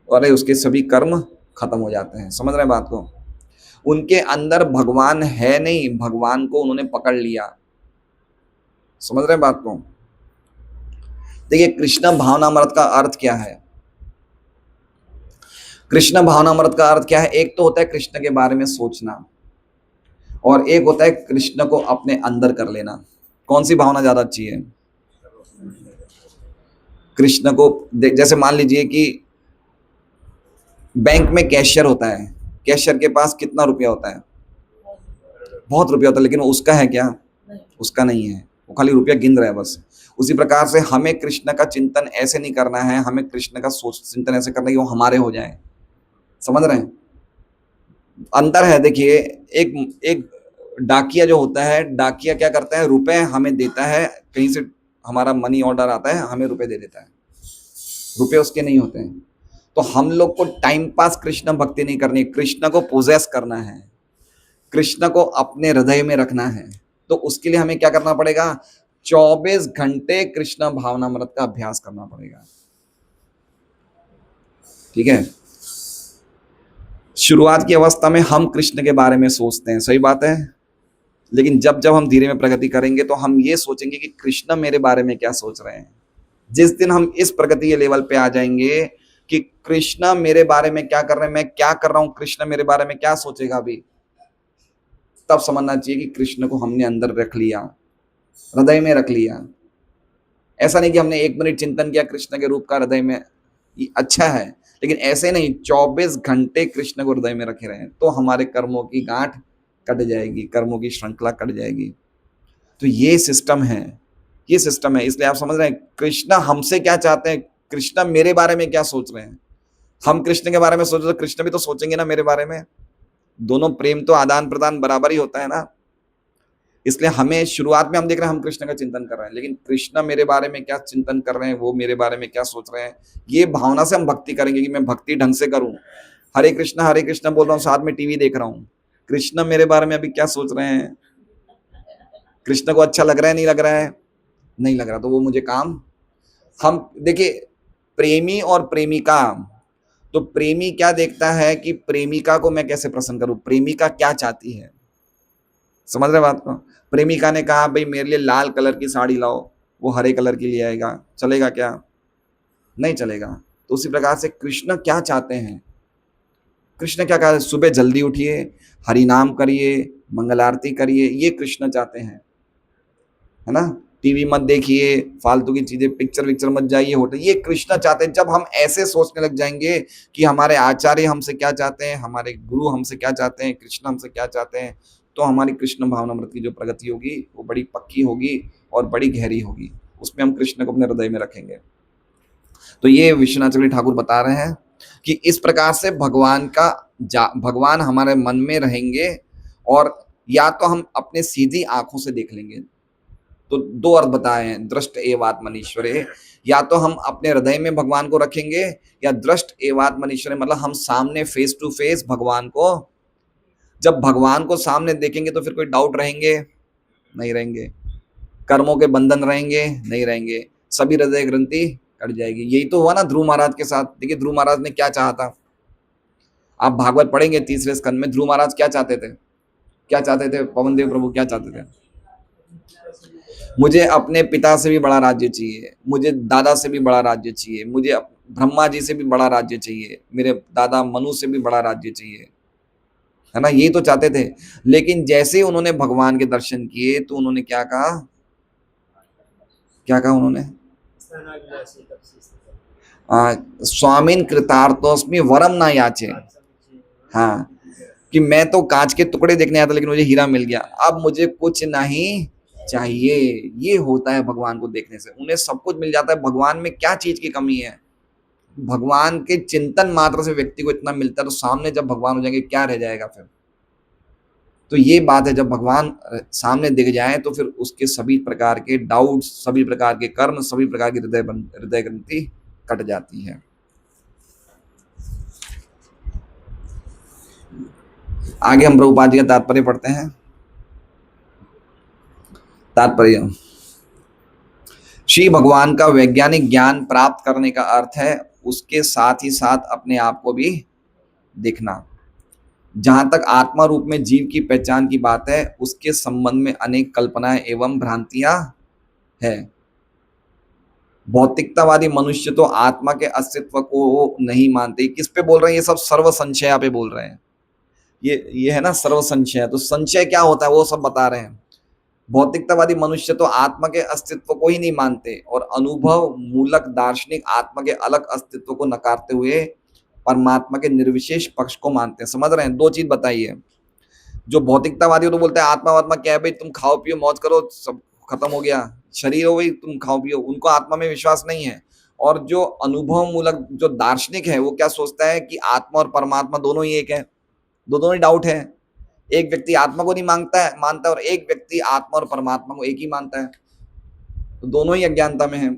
A: और उसके सभी कर्म खत्म हो जाते हैं। समझ रहे हैं बात को? उनके अंदर भगवान है नहीं, भगवान को उन्होंने पकड़ लिया। समझ रहे हैं बात को? देखिए, कृष्ण भावनामृत का अर्थ क्या है? कृष्ण भावनामृत का अर्थ क्या है? एक तो होता है कृष्ण के बारे में सोचना, और एक होता है कृष्ण को अपने अंदर कर लेना। कौन सी भावना ज्यादा अच्छी है? कृष्ण को जैसे मान लीजिए कि बैंक में कैशियर होता है, कैशियर के पास कितना रुपया होता है? बहुत रुपया होता है, लेकिन वो उसका है क्या? उसका नहीं है, वो खाली रुपया गिन रहा है बस। उसी प्रकार से हमें कृष्ण का चिंतन ऐसे नहीं करना है, हमें कृष्ण का सोच चिंतन ऐसे करना है कि वो हमारे हो जाए। समझ रहे हैं? अंतर है। देखिए, एक एक डाकिया जो होता है, डाकिया क्या करता है, रुपए हमें देता है, कहीं से हमारा मनी ऑर्डर आता है, हमें रुपए दे देता है, रुपए उसके नहीं होते हैं। तो हम लोग को टाइम पास कृष्ण भक्ति नहीं करनी, कृष्ण को पोजेस करना है, कृष्ण को अपने हृदय में रखना है। तो उसके लिए हमें क्या करना पड़ेगा? 24 घंटे कृष्ण भावनामृत का अभ्यास करना पड़ेगा। ठीक है? शुरुआत की अवस्था में हम कृष्ण के बारे में सोचते हैं, सही बात है, लेकिन जब जब हम धीरे में प्रगति करेंगे तो हम ये सोचेंगे कि कृष्ण मेरे बारे में क्या सोच रहे हैं। जिस दिन हम इस प्रगति के लेवल पे आ जाएंगे कि कृष्ण मेरे बारे में क्या कर रहे हैं, मैं क्या कर रहा हूं, कृष्ण मेरे बारे में क्या सोचेगा अभी, तब समझना चाहिए कि कृष्ण को हमने अंदर रख लिया, हृदय में रख लिया। ऐसा नहीं कि हमने 1 मिनट चिंतन किया कृष्ण के रूप का हृदय में, ये अच्छा है, लेकिन ऐसे नहीं 24 घंटे कृष्ण को हृदय में रखे रहें, तो हमारे कर्मों की गांठ कट जाएगी, कर्मों की श्रृंखला कट जाएगी। तो ये सिस्टम है, ये सिस्टम है। इसलिए आप समझ रहे हैं कृष्ण हमसे क्या चाहते हैं, कृष्ण मेरे बारे में क्या सोच रहे हैं। हम कृष्ण के बारे में सोच रहे तो कृष्ण भी तो सोचेंगे ना मेरे बारे में। दोनों प्रेम तो आदान प्रदान बराबर ही होता है ना। इसलिए हमें शुरुआत में हम देख रहे हैं हम कृष्ण का चिंतन कर रहे हैं, लेकिन कृष्ण मेरे बारे में क्या चिंतन कर रहे हैं, वो मेरे बारे में क्या सोच रहे हैं, ये भावना से हम भक्ति करेंगे कि मैं भक्ति ढंग से करूं। हरे कृष्ण बोल रहा हूँ, साथ में टीवी देख रहा हूँ, कृष्ण मेरे बारे में अभी क्या सोच रहे हैं, कृष्ण को अच्छा लग रहा है, नहीं लग रहा है, नहीं लग रहा, तो वो मुझे काम। हम देखिए, प्रेमी और प्रेमिका, तो प्रेमी क्या देखता है कि प्रेमिका को मैं कैसे प्रसन्न करूं, प्रेमिका क्या चाहती है। समझ रहे बात को? प्रेमिका ने कहा भाई मेरे लिए लाल कलर की साड़ी लाओ, वो हरे कलर की ले आएगा, चलेगा क्या? नहीं चलेगा। तो उसी प्रकार से कृष्ण क्या चाहते हैं, कृष्ण क्या कहते हैं, सुबह जल्दी उठिए, हरि नाम करिए, मंगल आरती करिए, ये कृष्ण चाहते हैं, है ना। टीवी मत देखिए, फालतू की चीजें, पिक्चर विक्चर मत जाइए होटल, ये कृष्ण चाहते हैं। जब हम ऐसे सोचने लग जाएंगे कि हमारे आचार्य हमसे क्या चाहते हैं, हमारे गुरु हमसे क्या चाहते हैं, कृष्ण हमसे क्या चाहते हैं, तो हमारी कृष्ण भावनामृत की जो प्रगति होगी वो बड़ी पक्की होगी और बड़ी गहरी होगी। उसमें हम कृष्ण को अपने हृदय में रखेंगे। तो ये विश्वनाथ ठाकुर बता रहे हैं कि इस प्रकार से भगवान हमारे मन में रहेंगे, और या तो हम अपने सीधी आंखों से देख लेंगे। तो 2 अर्थ बताए हैं, दृष्ट एवात्मनीश्वरे, या तो हम अपने हृदय में भगवान को रखेंगे, या दृष्ट एवात्मनीश्वरे मतलब हम सामने फेस टू फेस भगवान को, जब भगवान को सामने देखेंगे तो फिर कोई डाउट रहेंगे? नहीं रहेंगे। कर्मों के बंधन रहेंगे? नहीं रहेंगे। सभी हृदय ग्रंथि कट जाएगी। यही तो हुआ ना ध्रुव महाराज के साथ। देखिए ध्रुव महाराज ने क्या चाहा था, आप भागवत पढ़ेंगे 3रे स्कंद में, ध्रुव महाराज क्या चाहते थे, क्या चाहते थे, पवन देव प्रभु क्या चाहते थे? मुझे अपने पिता से भी बड़ा राज्य चाहिए, मुझे दादा से भी बड़ा राज्य चाहिए, मुझे ब्रह्मा जी से भी बड़ा राज्य चाहिए, मेरे दादा मनु से भी बड़ा राज्य चाहिए, है ना। यही तो चाहते थे। लेकिन जैसे ही उन्होंने भगवान के दर्शन किए तो उन्होंने क्या कहा, क्या कहा उन्होंने, स्वामीन कृतार्थोस्मि वरम ना याचे। हाँ, कि मैं तो कांच के टुकड़े देखने आया था लेकिन मुझे हीरा मिल गया, अब मुझे कुछ नहीं चाहिए। ये होता है भगवान को देखने से, उन्हें सब कुछ मिल जाता है। भगवान में क्या चीज की कमी है, भगवान के चिंतन मात्र से व्यक्ति को इतना मिलता है, तो सामने जब भगवान हो जाएंगे क्या रह जाएगा फिर। तो ये बात है, जब भगवान सामने दिख जाए तो फिर उसके सभी प्रकार के डाउट, सभी प्रकार के कर्म, सभी प्रकार की हृदय ग्रंथि कट जाती है। आगे हम प्रभुपाद जी का तात्पर्य पढ़ते हैं। तात्पर्य, श्री भगवान का वैज्ञानिक ज्ञान प्राप्त करने का अर्थ है उसके साथ ही साथ अपने आप को भी देखना। जहां तक आत्मा रूप में जीव की पहचान की बात है, उसके संबंध में अनेक कल्पनाएं एवं भ्रांतियां है। भौतिकतावादी मनुष्य तो आत्मा के अस्तित्व को नहीं मानते। किस पे बोल रहे हैं? ये सब सर्व संशय पे बोल रहे हैं। ये है ना सर्व संशय। तो संशय क्या होता है वो सब बता रहे हैं। भौतिकतावादी मनुष्य तो आत्मा के अस्तित्व को ही नहीं मानते और अनुभव मूलक दार्शनिक आत्मा के अलग अस्तित्व को नकारते हुए परमात्मा के निर्विशेष पक्ष को मानते हैं। समझ रहे हैं? दो चीज बताइए। जो भौतिकतावादी तो बोलते हैं आत्मा वात्मा क्या है भाई, तुम खाओ पियो मौज करो, सब खत्म हो गया, शरीर हो भाई, तुम खाओ पियो। उनको आत्मा में विश्वास नहीं है। और जो अनुभव मूलक जो दार्शनिक है वो क्या सोचता है कि आत्मा और परमात्मा दोनों ही एक है, दोनों ही डाउट है। एक व्यक्ति आत्मा को नहीं मानता और एक व्यक्ति आत्मा और परमात्मा को एक ही मानता है, तो दोनों ही अज्ञानता में है।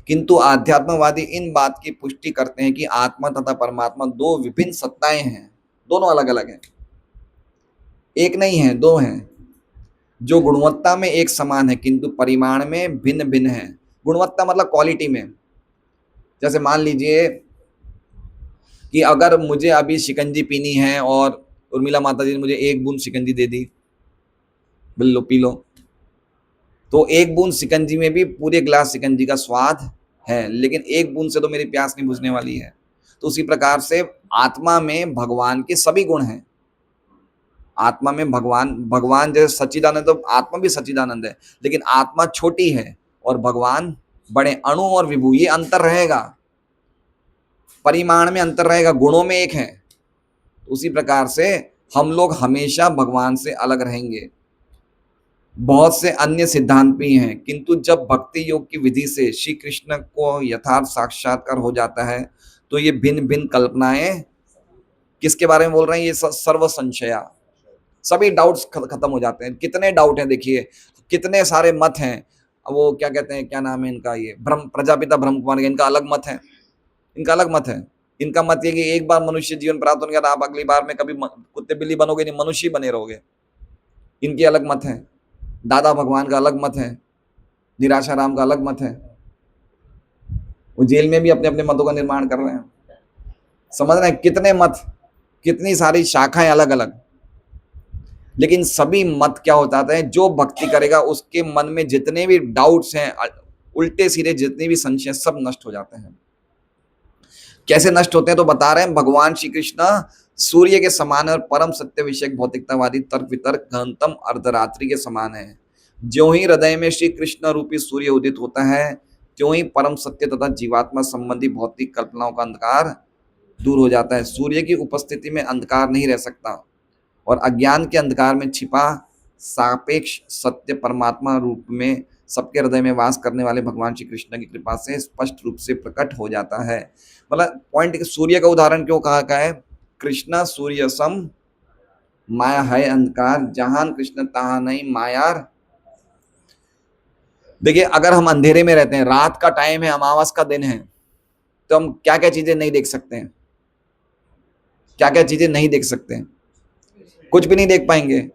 A: किंतु आध्यात्मवादी इन बात की पुष्टि करते हैं कि आत्मा तथा परमात्मा दो विभिन्न सत्ताएं हैं, दोनों अलग अलग हैं, एक नहीं है, दो हैं, जो गुणवत्ता में एक समान है किंतु परिमाण में भिन्न भिन्न है। गुणवत्ता मतलब क्वालिटी में। जैसे मान लीजिए कि अगर मुझे अभी शिकंजी पीनी है और उर्मिला माता जी ने मुझे एक बूंद शिकंजी दे दी, बोल लो पी लो, तो एक बूंद शिकंजी में भी पूरे ग्लास शिकंजी का स्वाद है, लेकिन एक बूंद से तो मेरी प्यास नहीं बुझने वाली है। तो उसी प्रकार से आत्मा में भगवान के सभी गुण हैं। आत्मा में भगवान जैसे सच्चिदानंद, तो आत्मा भी सच्चिदानंद है, लेकिन आत्मा छोटी है और भगवान बड़े। अणु और विभु ये अंतर रहेगा, परिमाण में अंतर रहेगा, गुणों में एक है। उसी प्रकार से हम लोग हमेशा भगवान से अलग रहेंगे। बहुत से अन्य सिद्धांत भी हैं, किंतु जब भक्ति योग की विधि से श्री कृष्ण को यथार्थ साक्षात्कार हो जाता है तो ये भिन्न भिन्न कल्पनाएं किसके बारे में बोल रहे हैं? ये सर्व संशया, सभी डाउट्स खत्म हो जाते हैं। कितने डाउट हैं देखिए, कितने सारे मत हैं। वो क्या कहते हैं, क्या नाम है इनका, ये ब्रह्म प्रजापिता ब्रह्म कुमार, इनका अलग मत है, इनका अलग मत है। इनका मत ये कि एक बार मनुष्य जीवन प्राप्त होने के बाद आप अगली बार में कभी कुत्ते बिल्ली बनोगे नहीं, मनुष्य बने रहोगे। इनके अलग मत है। दादा भगवान का अलग मत है, निराशा राम का अलग मत है। वो जेल में भी अपने अपने मतों का निर्माण कर रहे हैं। समझ रहे हैं? कितने मत, कितनी सारी शाखाएं अलग अलग, लेकिन सभी मत क्या हो जाता है, जो भक्ति करेगा उसके मन में जितने भी डाउट्स हैं, उल्टे सीधे जितने भी संशय, सब नष्ट हो जाते हैं। कैसे नष्ट होते हैं तो बता रहे हैं। भगवान श्री कृष्ण सूर्य के समान और परम सत्य विषयक भौतिकतावादी तर्क वितर्क घनतम अर्धरात्रि के समान है। ज्यों ही हृदय में श्री कृष्ण रूपी सूर्य उदित होता है, त्यों ही परम सत्य तथा जीवात्मा संबंधी भौतिक कल्पनाओं का अंधकार दूर हो जाता है। सूर्य की उपस्थिति में अंधकार नहीं रह सकता और अज्ञान के अंधकार में छिपा सापेक्ष सत्य परमात्मा रूप में सबके हृदय में वास करने वाले भगवान श्री कृष्ण की कृपा से स्पष्ट रूप से प्रकट हो जाता है। मतलब पॉइंट, सूर्य का उदाहरण क्यों कहा गया है? कृष्ण सूर्य सम, माया है अंधकार, जहान कृष्ण तहा नहीं मायार। देखिए, अगर हम अंधेरे में रहते हैं, रात का टाइम है, अमावस का दिन है, तो हम क्या क्या चीजें नहीं देख सकते हैं? क्या क्या चीजें नहीं देख सकते हैं? कुछ भी नहीं देख पाएंगे।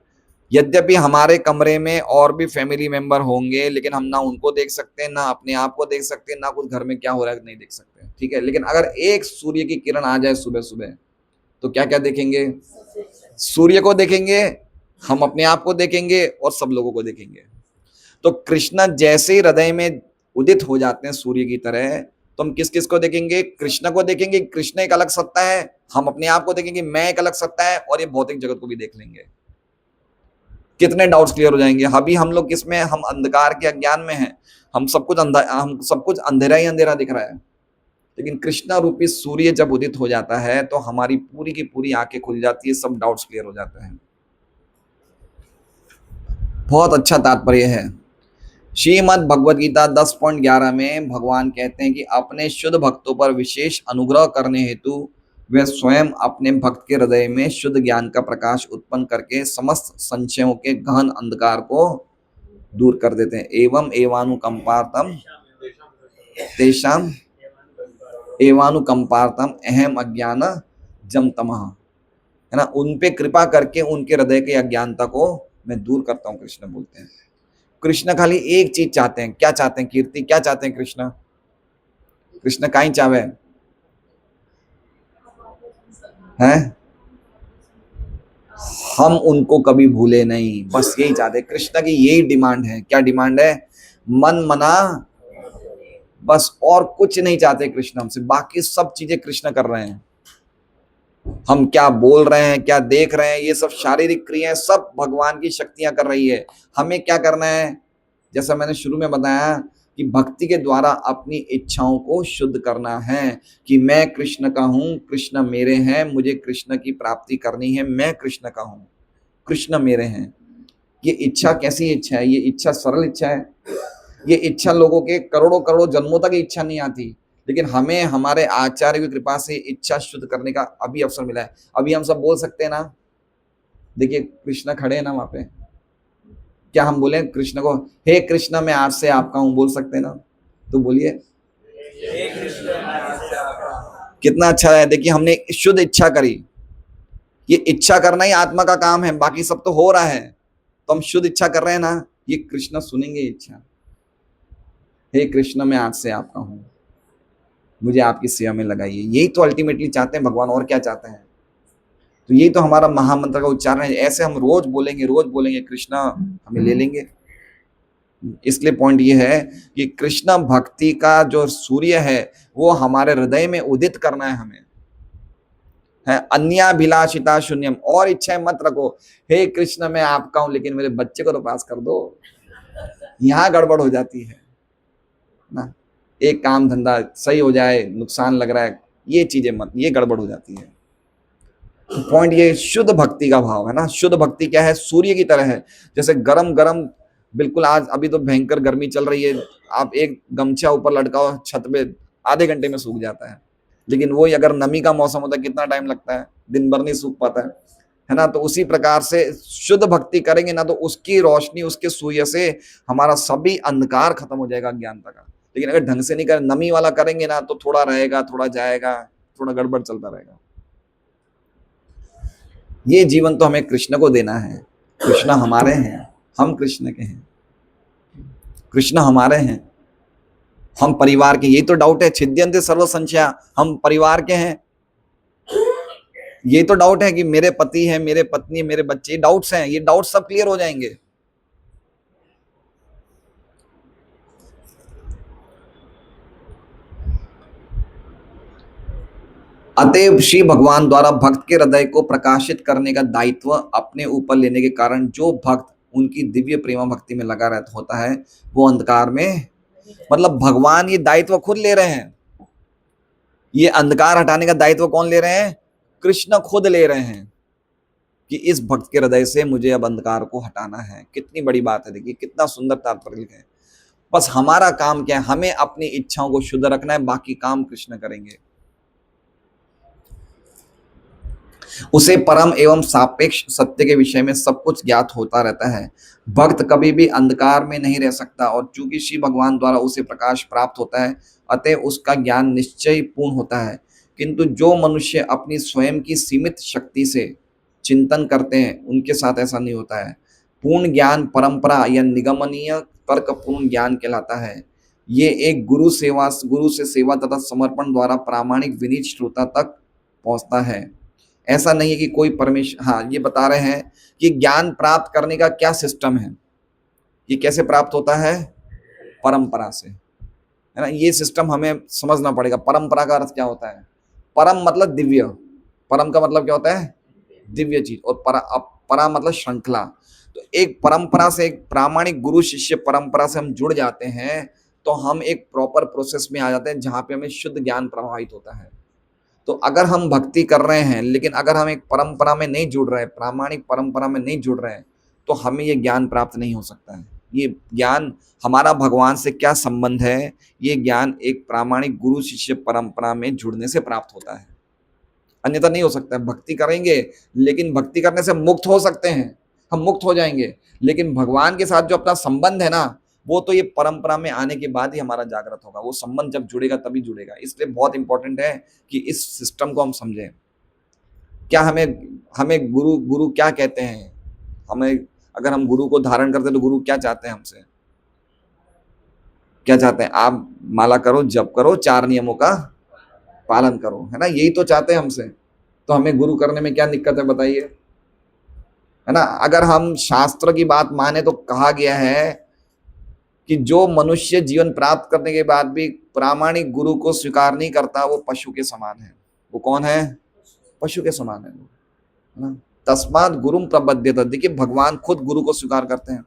A: यद्यपि हमारे कमरे में और भी फैमिली मेंबर होंगे, लेकिन हम ना उनको देख सकते हैं, ना अपने आप को देख सकते हैं, ना कुछ घर में क्या हो रहा है नहीं देख सकते, ठीक है। लेकिन अगर एक सूर्य की किरण आ जाए सुबह सुबह, तो क्या क्या देखेंगे? सूर्य को देखेंगे, हम अपने आप को देखेंगे और सब लोगों को देखेंगे। तो कृष्ण जैसे ही हृदय में उदित हो जाते हैं सूर्य की तरह, तो हम किस किस को देखेंगे? कृष्ण को देखेंगे, कृष्ण एक अलग सत्ता है। हम अपने आप को देखेंगे, मैं एक अलग सत्ता है, और ये भौतिक जगत को भी देख लेंगे। कितने डाउट्स क्लियर हो जाएंगे। अभी हम लोग किसमें? हम अंधकार के अज्ञान में हैं। हम सब कुछ अंधेरा ही अंधेरा दिख रहा है। लेकिन कृष्णा रूपी सूर्य जब उदित हो जाता है तो हमारी पूरी की पूरी आंखें खुल जाती है, सब डाउट्स क्लियर हो जाते हैं। बहुत अच्छा तात्पर्य है। श्रीमद् भगवद गीता 10.11 में भगवान कहते हैं कि अपने शुद्ध भक्तों पर विशेष अनुग्रह करने हेतु वे स्वयं अपने भक्त के हृदय में शुद्ध ज्ञान का प्रकाश उत्पन्न करके समस्त संशयों के गहन अंधकार को दूर कर देते हैं। एवं एवानुकंपार्थम तेषाम एवानुकंपार्थम अहम अज्ञान जम तमः। है ना, उन पे कृपा करके उनके हृदय की अज्ञानता को मैं दूर करता हूँ, कृष्ण बोलते हैं। कृष्ण खाली एक चीज चाहते हैं। क्या चाहते हैं कीर्ति? क्या चाहते हैं कृष्ण? कृष्ण का ही चाहे हैं, हम उनको कभी भूले नहीं, बस यही चाहते हैं। कृष्ण की यही डिमांड है। क्या डिमांड है? मन मना, बस और कुछ नहीं चाहते कृष्ण हमसे। बाकी सब चीजें कृष्ण कर रहे हैं। हम क्या बोल रहे हैं, क्या देख रहे हैं, ये सब शारीरिक क्रियाएं सब भगवान की शक्तियां कर रही है। हमें क्या करना है? जैसा मैंने शुरू में बताया कि भक्ति के द्वारा अपनी इच्छाओं को शुद्ध करना है कि मैं कृष्ण का हूं, कृष्ण मेरे हैं, मुझे कृष्ण की प्राप्ति करनी है, मैं कृष्ण का हूं, कृष्ण मेरे हैं। ये इच्छा कैसी इच्छा है? ये इच्छा सरल इच्छा है। ये इच्छा लोगों के करोड़ों करोड़ों जन्मों तक इच्छा नहीं आती, लेकिन हमें हमारे आचार्य की कृपा से इच्छा शुद्ध करने का अभी अवसर मिला है। अभी हम सब बोल सकते हैं ना, देखिए कृष्ण खड़े हैं ना वहां पे, क्या हम बोले कृष्ण को, हे कृष्ण मैं आज से आपका हूं, बोल सकते हैं ना? तो बोलिए, कितना अच्छा है। देखिए हमने शुद्ध इच्छा करी। ये इच्छा करना ही आत्मा का काम है, बाकी सब तो हो रहा है। तो हम शुद्ध इच्छा कर रहे हैं ना, ये कृष्ण सुनेंगे इच्छा। हे कृष्ण मैं आज से आपका हूं, मुझे आपकी सेवा में लगाइए। यही तो अल्टीमेटली चाहते हैं भगवान, और क्या चाहते हैं? तो यही तो हमारा महामंत्र का उच्चारण है। ऐसे हम रोज बोलेंगे, रोज बोलेंगे, कृष्णा हमें ले लेंगे। इसलिए पॉइंट ये है कि कृष्ण भक्ति का जो सूर्य है वो हमारे हृदय में उदित करना है हमें। है अन्याभिलाषिता शून्यम, और इच्छाएं मत रखो। हे कृष्ण मैं आपका हूं, लेकिन मेरे बच्चे को तो पास कर दो। यहां गड़बड़ हो जाती है ना। एक काम धंधा सही हो जाए, नुकसान लग रहा है, ये चीजें मत, ये गड़बड़ हो जाती है। पॉइंट ये शुद्ध भक्ति का भाव है ना। शुद्ध भक्ति क्या है? सूर्य की तरह है। जैसे गरम गरम, बिल्कुल आज अभी तो भयंकर गर्मी चल रही है, आप एक गमछा ऊपर लटकाओ छत पे, आधे घंटे में सूख जाता है। लेकिन वही अगर नमी का मौसम होता है, कितना टाइम लगता है? दिन भर नहीं सूख पाता है ना। तो उसी प्रकार से शुद्ध भक्ति करेंगे ना, तो उसकी रोशनी, उसके सूर्य से हमारा सभी अंधकार खत्म हो जाएगा अज्ञानता का। लेकिन अगर ढंग से नहीं करें, नमी वाला करेंगे ना, तो थोड़ा रहेगा, थोड़ा जाएगा, थोड़ा गड़बड़ चलता रहेगा। ये जीवन तो हमें कृष्ण को देना है। कृष्ण हमारे हैं, हम कृष्ण के हैं। कृष्ण हमारे हैं, हम परिवार के। यही तो डाउट है, छिद्यन्ते सर्व संशया, हम परिवार के हैं। ये तो डाउट है कि मेरे पति है, मेरे पत्नी, मेरे बच्चे, डाउट्स हैं। ये डाउट सब क्लियर हो जाएंगे। अतएव श्री भगवान द्वारा भक्त के हृदय को प्रकाशित करने का दायित्व अपने ऊपर लेने के कारण जो भक्त उनकी दिव्य प्रेमा भक्ति में लगा रहता होता है, वो अंधकार में, मतलब भगवान ये दायित्व खुद ले रहे हैं। ये अंधकार हटाने का दायित्व कौन ले रहे हैं? कृष्ण खुद ले रहे हैं कि इस भक्त के हृदय से मुझे अब अंधकार को हटाना है। कितनी बड़ी बात है, देखिए कितना सुंदर तात्पर्य लिखे हैं। बस हमारा काम क्या है? हमें अपनी इच्छाओं को शुद्ध रखना है, बाकी काम कृष्ण करेंगे। उसे परम एवं सापेक्ष सत्य के विषय में सब कुछ ज्ञात होता रहता है। भक्त कभी भी अंधकार में नहीं रह सकता, और चूंकि श्री भगवान द्वारा उसे प्रकाश प्राप्त होता है, अतः उसका ज्ञान निश्चय पूर्ण होता है। किंतु जो मनुष्य अपनी स्वयं की सीमित शक्ति से चिंतन करते हैं, उनके साथ ऐसा नहीं होता है। पूर्ण ज्ञान परंपरा या निगमनीय तर्क पूर्ण ज्ञान कहलाता है। ये एक गुरु से सेवा तथा समर्पण द्वारा प्रामाणिक विनीत श्रोता तक पहुंचता है। ऐसा नहीं है कि कोई परमेश्वर, हाँ ये बता रहे हैं कि ज्ञान प्राप्त करने का क्या सिस्टम है, ये कैसे प्राप्त होता है? परंपरा से, है ना। ये सिस्टम हमें समझना पड़ेगा। परंपरा का अर्थ क्या होता है? परम मतलब दिव्य, परम का मतलब क्या होता है? दिव्य चीज, और परा मतलब श्रृंखला। तो एक परंपरा से, एक प्रामाणिक गुरु शिष्य परंपरा से हम जुड़ जाते हैं, तो हम एक प्रॉपर प्रोसेस में आ जाते हैं जहां पे हमें शुद्ध ज्ञान प्रवाहित होता है। तो अगर हम भक्ति कर रहे हैं, लेकिन अगर हम एक परंपरा में नहीं जुड़ रहे, प्रामाणिक परंपरा में नहीं जुड़ रहे, तो हमें ये ज्ञान प्राप्त नहीं हो सकता है। ये ज्ञान, हमारा भगवान से क्या संबंध है, ये ज्ञान एक प्रामाणिक गुरु शिष्य परंपरा में जुड़ने से प्राप्त होता है, अन्यथा नहीं हो सकता है। भक्ति करेंगे, लेकिन भक्ति करने से मुक्त हो सकते हैं, हम मुक्त हो जाएंगे, लेकिन भगवान के साथ जो अपना संबंध है ना, वो तो ये परंपरा में आने के बाद ही हमारा जागृत होगा। वो संबंध जब जुड़ेगा तभी जुड़ेगा। इसलिए बहुत इंपॉर्टेंट है कि इस सिस्टम को हम समझें क्या हमें हमें गुरु गुरु क्या कहते हैं? हमें, अगर हम गुरु को धारण करते हैं तो गुरु क्या चाहते हैं हमसे? क्या चाहते हैं? आप माला करो, जप करो, 4 नियमों का पालन करो, है ना? यही तो चाहते हैं हमसे। तो हमें गुरु करने में क्या दिक्कत है बताइए? है ना? अगर हम शास्त्र की बात माने तो कहा गया है कि जो मनुष्य जीवन प्राप्त करने के बाद भी प्रामाणिक गुरु को स्वीकार नहीं करता, वो पशु के समान है। वो कौन है? पशु के समान है वो, है ना? तस्मात् गुरुम प्रपद्येत। देखिए, भगवान खुद गुरु को स्वीकार करते हैं।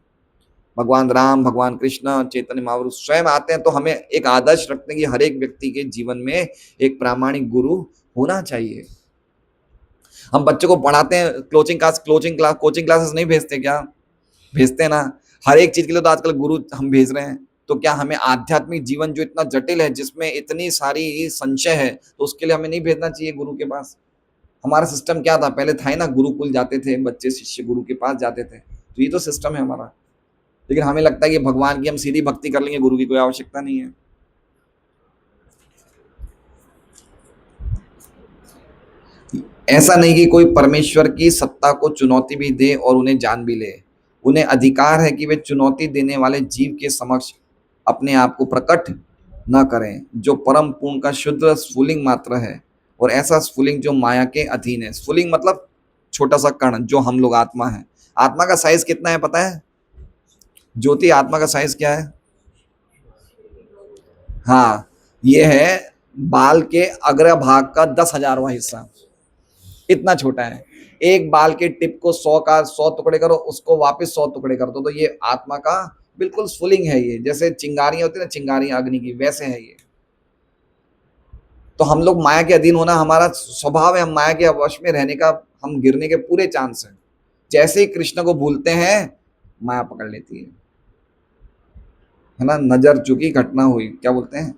A: भगवान राम, भगवान कृष्ण, चैतन्य महाप्रभु स्वयं आते हैं। तो हमें एक आदर्श रखते हैं कि हर एक व्यक्ति के जीवन में एक प्रामाणिक गुरु होना चाहिए। हम बच्चों को पढ़ाते हैं, कोचिंग क्लासेस नहीं भेजते क्या? भेजते हैं ना। हर एक चीज के लिए तो आजकल गुरु हम भेज रहे हैं। तो क्या हमें आध्यात्मिक जीवन जो इतना जटिल है, जिसमें इतनी सारी संशय है, तो उसके लिए हमें नहीं भेजना चाहिए गुरु के पास? हमारा सिस्टम क्या था पहले? था ही ना, गुरुकुल जाते थे बच्चे, शिष्य गुरु के पास जाते थे। तो ये तो सिस्टम है हमारा। लेकिन हमें लगता है कि भगवान की हम सीधी भक्ति कर लेंगे, गुरु की कोई आवश्यकता नहीं है। ऐसा नहीं कि कोई परमेश्वर की सत्ता को चुनौती भी दे और उन्हें जान भी ले। उन्हें अधिकार है कि वे चुनौती देने वाले जीव के समक्ष अपने आप को प्रकट न करें, जो परम पूर्ण का शुद्ध स्फुलिंग मात्र है, और ऐसा स्फुलिंग जो माया के अधीन है। स्फुलिंग मतलब छोटा सा कण, जो हम लोग आत्मा है। आत्मा का साइज कितना है पता है? ज्योति, आत्मा का साइज क्या है? हाँ, ये है बाल के अग्र भाग का 10,000वां हिस्सा। इतना छोटा है। एक बाल के टिप को 100 टुकड़े करो, उसको वापस 100 टुकड़े कर दो, तो ये आत्मा का बिल्कुल स्फुलिंग है। ये जैसे चिंगारियां होती है ना, चिंगारियां अग्नि की, वैसे है ये। तो हम लोग माया के अधीन होना हमारा स्वभाव है। हम माया के वश में रहने का, हम गिरने के पूरे चांस हैं। जैसे ही कृष्ण को भूलते हैं, माया पकड़ लेती है ना? नजर चुकी, घटना हुई, क्या बोलते हैं?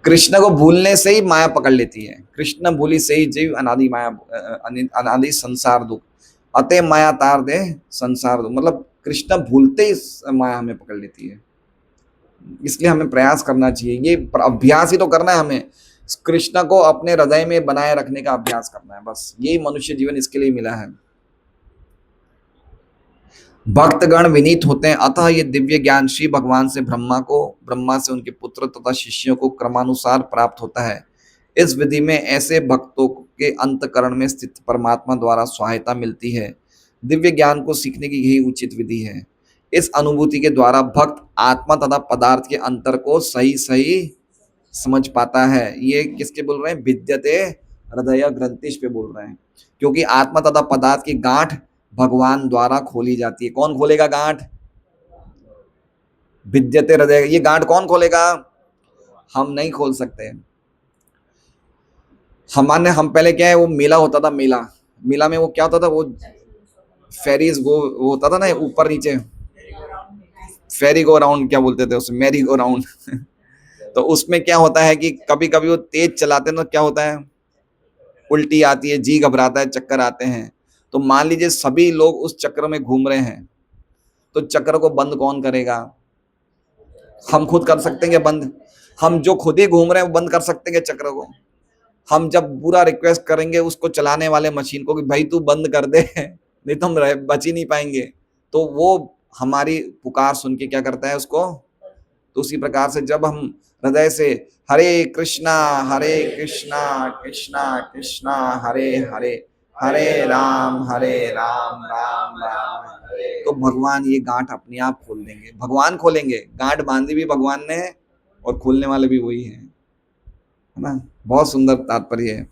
A: कृष्ण को भूलने से ही माया पकड़ लेती है। कृष्ण भूली से ही जीव अनादि माया, अनादि संसार दुख, अतः माया तार दे संसार दुख। मतलब कृष्ण भूलते ही माया हमें पकड़ लेती है। इसलिए हमें प्रयास करना चाहिए, ये अभ्यास ही तो करना है हमें। कृष्ण को अपने हृदय में बनाए रखने का अभ्यास करना है, बस यही मनुष्य जीवन इसके लिए मिला है। भक्तगण विनीत होते हैं, अतः ये दिव्य ज्ञान श्री भगवान से ब्रह्मा से उनके पुत्र तथा शिष्यों को क्रमानुसार प्राप्त होता है। इस विधि में ऐसे भक्तों के अंतकरण में स्थित परमात्मा द्वारा सहायता मिलती है। दिव्य ज्ञान को सीखने की यही उचित विधि है। इस अनुभूति के द्वारा भक्त आत्मा तथा पदार्थ के अंतर को सही सही समझ पाता है। ये किसके बोल रहे हैं? विद्यते हृदय ग्रंथिश पे बोल रहे हैं। क्योंकि आत्मा तथा पदार्थ की गांठ भगवान द्वारा खोली जाती है। कौन खोलेगा गांठ? विद्यते हृदय। ये गांठ कौन खोलेगा? हम नहीं खोल सकते। हम पहले क्या है, वो मेला होता था, मेला में वो क्या होता था, वो फेरीज, वो होता था ना ऊपर नीचे, फेरी गो राउंड क्या बोलते थे उसे, मैरी गो राउंड। तो उसमें क्या होता है कि कभी कभी वो तेज चलाते हैं तो क्या होता है, उल्टी आती है, जी घबराता है, चक्कर आते हैं। तो मान लीजिए सभी लोग उस चक्र में घूम रहे हैं, तो चक्र को बंद कौन करेगा? हम खुद कर सकते हैं बंद? हम जो खुद ही घूम रहे हैं वो बंद कर सकते हैं चक्र को? हम जब पूरा रिक्वेस्ट करेंगे उसको चलाने वाले मशीन को कि भाई तू बंद कर दे, नहीं तो हम बच ही नहीं पाएंगे, तो वो हमारी पुकार सुन के क्या करता है उसको? तो उसी प्रकार से जब हम हृदय से हरे कृष्णा कृष्णा कृष्णा हरे हरे, हरे राम राम राम हरे, तो भगवान ये गांठ अपने आप खोल देंगे। भगवान खोलेंगे, गांठ बांधी भी भगवान ने और खोलने वाले भी वही है ना? बहुत सुंदर तात्पर्य है।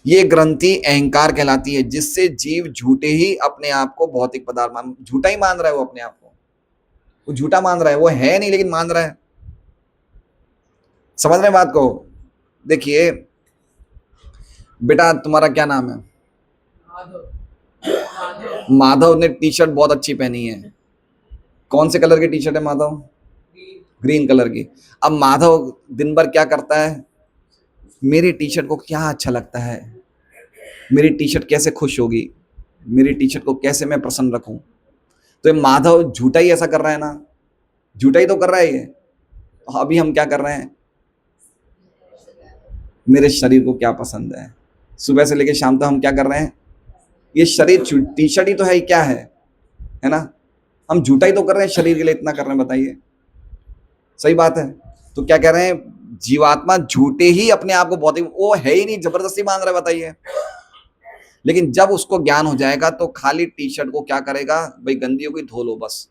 A: ये ग्रंथि अहंकार कहलाती है, जिससे जीव झूठे ही अपने आप को भौतिक पदार्थ झूठा ही मान रहा है। वो अपने आप को वो झूठा मान रहा है, वो है नहीं लेकिन मान रहा है। समझ रहे हैं बात को? देखिए बेटा, तुम्हारा क्या नाम है? माधव ने टी शर्ट बहुत अच्छी पहनी है। कौन से कलर की टी शर्ट है माधव? ग्रीन कलर की। अब माधव दिन भर क्या करता है? मेरी टी शर्ट को क्या अच्छा लगता है, मेरी टी शर्ट कैसे खुश होगी, मेरी टी शर्ट को कैसे मैं प्रसन्न रखूं। तो ये माधव झूठा ही ऐसा कर रहा है ना, झूठा ही तो कर रहा है ये। अभी हम क्या कर रहे हैं? मेरे शरीर को क्या पसंद है। सुबह से लेकर शाम तक हम क्या कर रहे हैं, ये शरीर टी शर्ट ही तो है, क्या है ना। हम झूठा ही तो कर रहे हैं शरीर के लिए, इतना कर रहे हैं, बताइए सही बात है। तो क्या कह रहे हैं, जीवात्मा झूठे ही अपने आप को भौतिक, वो है ही नहीं, जबरदस्ती मान रहा है, बताइए। लेकिन जब उसको ज्ञान हो जाएगा तो खाली टी शर्ट को क्या करेगा, भाई गंदी हो गई धो लो बस।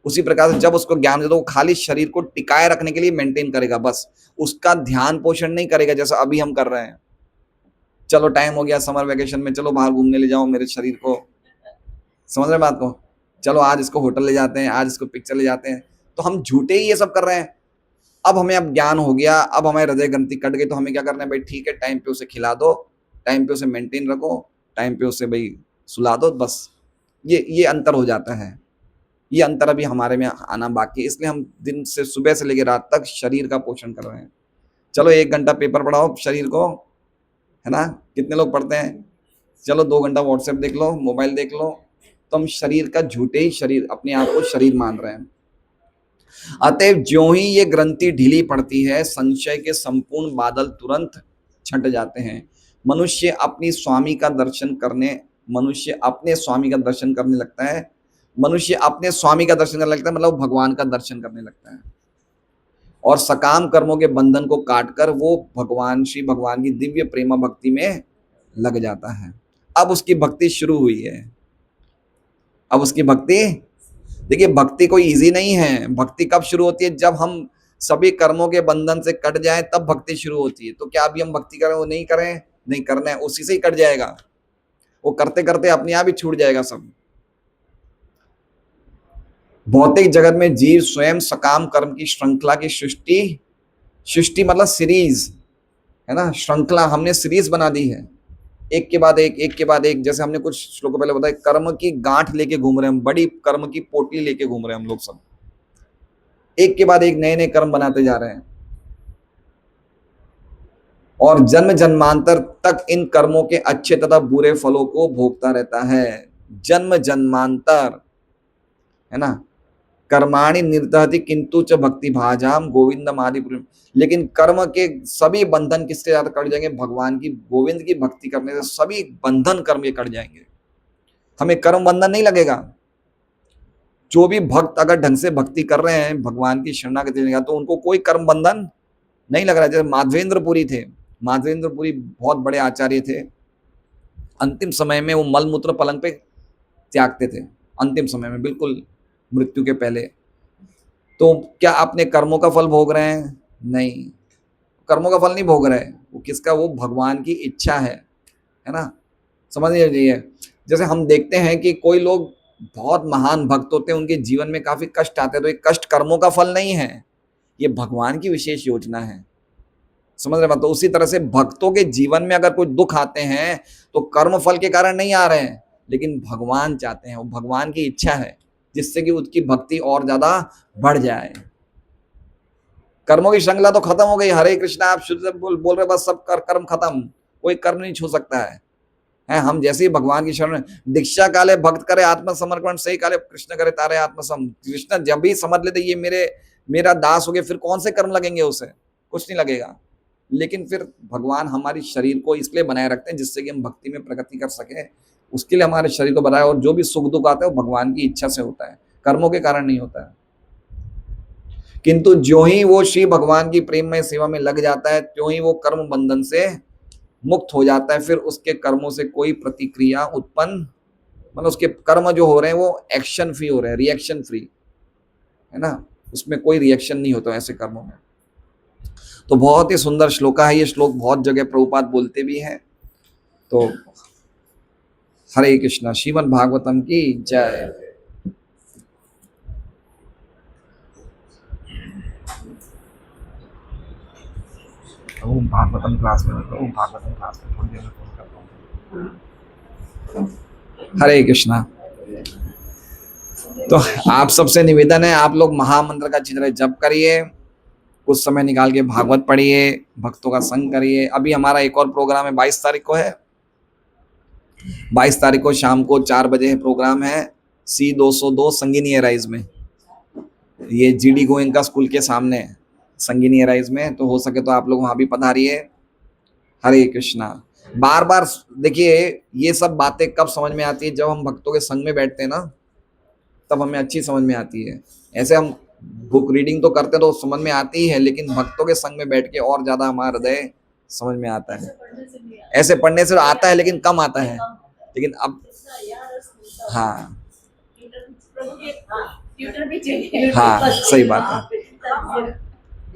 A: उसी प्रकार से जब उसको ज्ञान हो तो वो खाली शरीर को टिकाए रखने के लिए मेंटेन करेगा बस, उसका ध्यान पोषण नहीं करेगा जैसा अभी हम कर रहे हैं। चलो टाइम हो गया समर वेकेशन में, चलो बाहर घूमने ले जाओ मेरे शरीर को, समझ रहे बात को, चलो आज इसको होटल ले जाते हैं, आज इसको पिक्चर ले जाते हैं। तो हम झूठे ही ये सब कर रहे हैं। अब हमें अब ज्ञान हो गया, अब हमें हृदय ग्रंथि कट गई, तो हमें क्या करना है भाई, ठीक है टाइम पे उसे खिला दो, टाइम पे उसे मेंटेन रखो, टाइम पे उसे भाई सुला दो बस। ये अंतर हो जाता है। ये अंतर अभी हमारे में आना बाकी है, इसलिए हम दिन से सुबह से लेकर रात तक शरीर का पोषण कर रहे हैं। चलो 1 घंटा पेपर पढ़ाओ शरीर को, है ना, कितने लोग पढ़ते हैं। चलो 2 घंटा व्हाट्सएप देख लो, मोबाइल देख लो। तो हम शरीर का झूठे ही शरीर, अपने आप को शरीर मान रहे हैं। अतएव ज्यों ही ये ग्रंथि ढीली पड़ती है, संशय के संपूर्ण बादल तुरंत छंट जाते हैं। मनुष्य अपनी स्वामी का दर्शन करने मनुष्य अपने स्वामी का दर्शन करने लगता है। मनुष्य अपने स्वामी का दर्शन करने लगता है, मतलब भगवान का दर्शन करने लगता है, और सकाम कर्मों के बंधन को काटकर वो श्री भगवान की दिव्य प्रेमा भक्ति में लग जाता है। अब उसकी भक्ति शुरू हुई है। अब उसकी भक्ति, देखिए भक्ति कोई इजी नहीं है। भक्ति कब शुरू होती है, जब हम सभी कर्मों के बंधन से कट जाए तब भक्ति शुरू होती है। तो क्या अभी हम भक्ति करें, वो नहीं करें, नहीं करना है, उसी से ही कट जाएगा। वो करते करते अपने आप ही छूट जाएगा सब। भौतिक जगत में जीव स्वयं सकाम कर्म की श्रृंखला की सृष्टि मतलब सीरीज, है ना, श्रृंखला हमने सीरीज बना दी है, एक के बाद एक, एक के बाद एक। जैसे हमने कुछ श्लोकों पहले बताया, कर्म की गांठ लेके घूम रहे हैं हम, बड़ी कर्म की पोटली लेके घूम रहे हैं हम लोग सब, एक के बाद एक नए नए कर्म बनाते जा रहे हैं, और जन्म जन्मांतर तक इन कर्मों के अच्छे तथा बुरे फलों को भोगता रहता है। जन्म जन्मांतर, है ना, कर्माणि निर्दहति किंतु च भक्ति भाजाम गोविंदम आदि। लेकिन कर्म के सभी बंधन किससे ज्यादा कट जाएंगे, भगवान की गोविंद की भक्ति करने से सभी बंधन कर्म के कट जाएंगे। हमें कर्म बंधन नहीं लगेगा। जो भी भक्त अगर ढंग से भक्ति कर रहे हैं, भगवान की शरणागति लेगा, तो उनको कोई कर्म बंधन नहीं लग रहा है। जैसे माधवेंद्रपुरी थे, माधवेंद्रपुरी बहुत बड़े आचार्य थे। अंतिम समय में वो मलमूत्र पलंग पे त्यागते थे, अंतिम समय में बिल्कुल मृत्यु के पहले। तो क्या अपने कर्मों का फल भोग रहे हैं, नहीं, कर्मों का फल नहीं भोग रहे, वो किसका, वो भगवान की इच्छा है ना, समझ लीजिए। जैसे हम देखते हैं कि कोई लोग बहुत महान भक्त होते हैं, उनके जीवन में काफी कष्ट आते हैं, तो ये कष्ट कर्मों का फल नहीं है, ये भगवान की विशेष योजना है, समझ रहे हैं। तो उसी तरह से भक्तों के जीवन में अगर कोई दुख आते हैं तो कर्म फल के कारण नहीं आ रहे हैं, लेकिन भगवान चाहते हैं, वो भगवान की इच्छा है, जिससे कि उसकी भक्ति और ज्यादा बढ़ जाए। कर्मों की श्रृंखला तो खत्म हो गई, हरे कृष्णा आप शुद्ध से बोल रहे, बस सब कर्म खत्म, कोई कर्म नहीं छू सकता है। हम जैसे ही भगवान की शरण, दीक्षा काले भक्त करे आत्मसमर्पण, सही काले कृष्ण करे तारे आत्मसम। कृष्ण जब भी समझ लेते ये मेरा दास हो गया, फिर कौन से कर्म लगेंगे उसे, कुछ नहीं लगेगा। लेकिन फिर भगवान हमारी शरीर को इसलिए बनाए रखते हैं जिससे कि हम भक्ति में प्रगति कर सके, उसके लिए हमारे शरीर को बनाया। और जो भी सुख दुख आता है वो भगवान की इच्छा से होता है, कर्मों के कारण नहीं होता है। किंतु ज्यों ही वो श्री भगवान की प्रेम में सेवा में लग जाता है, त्यों ही वो कर्म बंधन से मुक्त हो जाता है। फिर उसके कर्मों से कोई प्रतिक्रिया उत्पन्न, मतलब उसके कर्म जो हो रहे हैं वो एक्शन फ्री हो रहे हैं, रिएक्शन फ्री, है ना, उसमें कोई रिएक्शन नहीं होता ऐसे कर्मों में। तो बहुत ही सुंदर श्लोक है ये। श्लोक बहुत जगह प्रभुपाद बोलते भी हैं। तो हरे कृष्णा, श्रीमद् भागवतम की जय। ओम भागवतम क्लास में, ओम भागवतम क्लास में थोड़ी देर में फोन करता हूँ। हरे कृष्णा। तो आप सबसे निवेदन है, आप लोग महामंत्र का चिंतन जप करिए, कुछ समय निकाल के भागवत पढ़िए, भक्तों का संग करिए। अभी हमारा एक और प्रोग्राम है, 22 तारीख को है, 22 तारीख को शाम को 4 बजे है प्रोग्राम है, C202 संगिनी राइज में, ये GD गोयनका स्कूल के सामने संगिनी राइज में। तो हो सके तो आप लोग वहाँ भी पधारिए। हरे कृष्णा। बार बार देखिए, ये सब बातें कब समझ में आती है, जब हम भक्तों के संग में बैठते हैं ना, तब हमें अच्छी समझ में आती है। ऐसे हम बुक रीडिंग तो करते तो समझ में आती ही है, लेकिन भक्तों के संग में बैठ के और ज्यादा हमारा हृदय समझ में आता है। ऐसे पढ़ने से आता है लेकिन कम आता है, लेकिन अब हाँ हाँ सही बात है।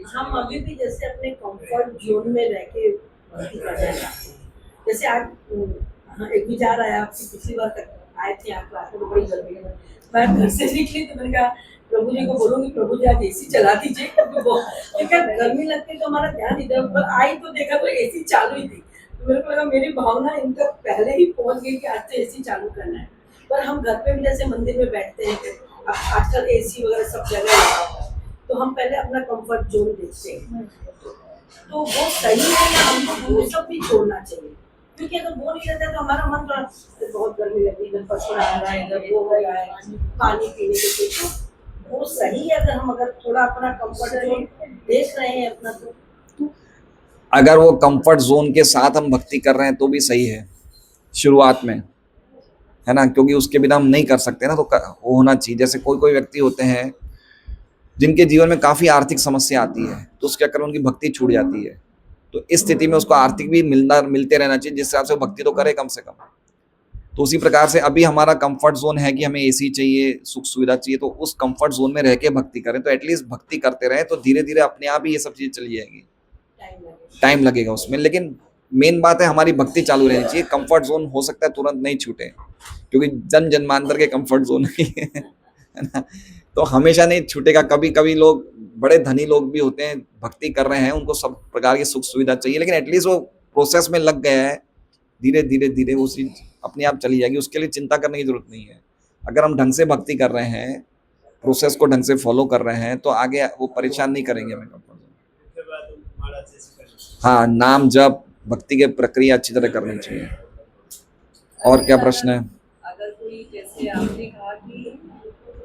B: हम अभी भी जैसे अपने कंफर्ट जोन में रह के भक्ति कर रहे हैं। जैसे आज एक विचार आया, आपकी पिछली बार तक आए थे आप क्लास में, बड़ी गर्मी में मैं घर से निकली तो मैंने कहा प्रभु जी को बोलूंगी, प्रभु जी आज एसी चला दीजिए, क्योंकि गर्मी लगती तो हमारा ध्यान इधर पर आई, तो देखा तो एसी चालू ही थी। तो मेरे को लगा मेरी भावना इनका पहले ही पहुंच गई कि आज तो एसी चालू करना है। पर हम घर पे भी जैसे मंदिर में बैठते हैं, आजकल एसी वगैरह सब जगह लगा हुआ है, तो हम पहले अपना कंफर्ट जोन देखते हैं, तो वो सही है या हमको वो सब भी छोड़ना चाहिए? क्योंकि अगर वो नहीं रहता तो हमारा मन तो बहुत गर्मी लगी, इधर पसीना आ रहा है, इधर वो हो रहा है, पानी पीने के लिए, तो वो सही है अगर हम अगर थोड़ा अपना कंफर्ट जोन देख रहे हैं अपना, तो
A: अगर वो कंफर्ट जोन के साथ हम भक्ति कर रहे हैं तो भी सही है शुरुआत में, है ना, क्योंकि उसके बिना हम नहीं कर सकते ना, तो वो होना चाहिए। जैसे कोई कोई व्यक्ति होते हैं जिनके जीवन में काफी आर्थिक समस्या आती है, तो उसके चक्कर में उनकी भक्ति छूट जाती है। तो इस स्थिति में उसको आर्थिक भी मिलते रहना चाहिए, जिस हिसाब से वो भक्ति तो करे कम से कम। तो उसी प्रकार से अभी हमारा कंफर्ट जोन है कि हमें एसी चाहिए, सुख सुविधा चाहिए, तो उस कंफर्ट जोन में रह के भक्ति करें, तो एटलीस्ट भक्ति करते रहे, तो धीरे धीरे अपने आप ही ये सब चीजें चली जाएगी। टाइम लगेगा उसमें, लेकिन मेन बात है हमारी भक्ति चालू रहनी चाहिए। कंफर्ट जोन हो सकता है तुरंत नहीं छूटे, क्योंकि जन जन्मांतर के कंफर्ट जोन है ना, तो हमेशा नहीं छूटेगा। कभी कभी लोग, बड़े धनी लोग भी होते हैं, भक्ति कर रहे हैं, उनको सब प्रकार की सुख सुविधा चाहिए, लेकिन एटलीस्ट वो प्रोसेस में लग गया है, धीरे धीरे धीरे वो चीज अपने आप चली जाएगी, उसके लिए चिंता करने की जरूरत नहीं है। अगर हम ढंग से भक्ति कर रहे हैं, प्रोसेस को ढंग से फॉलो कर रहे हैं, तो आगे वो परेशान नहीं करेंगे हमें। हाँ, नाम जप, भक्ति की प्रक्रिया अच्छी तरह करनी चाहिए। और क्या प्रश्न है?
B: अगर कोई, जैसे आपने कहा कि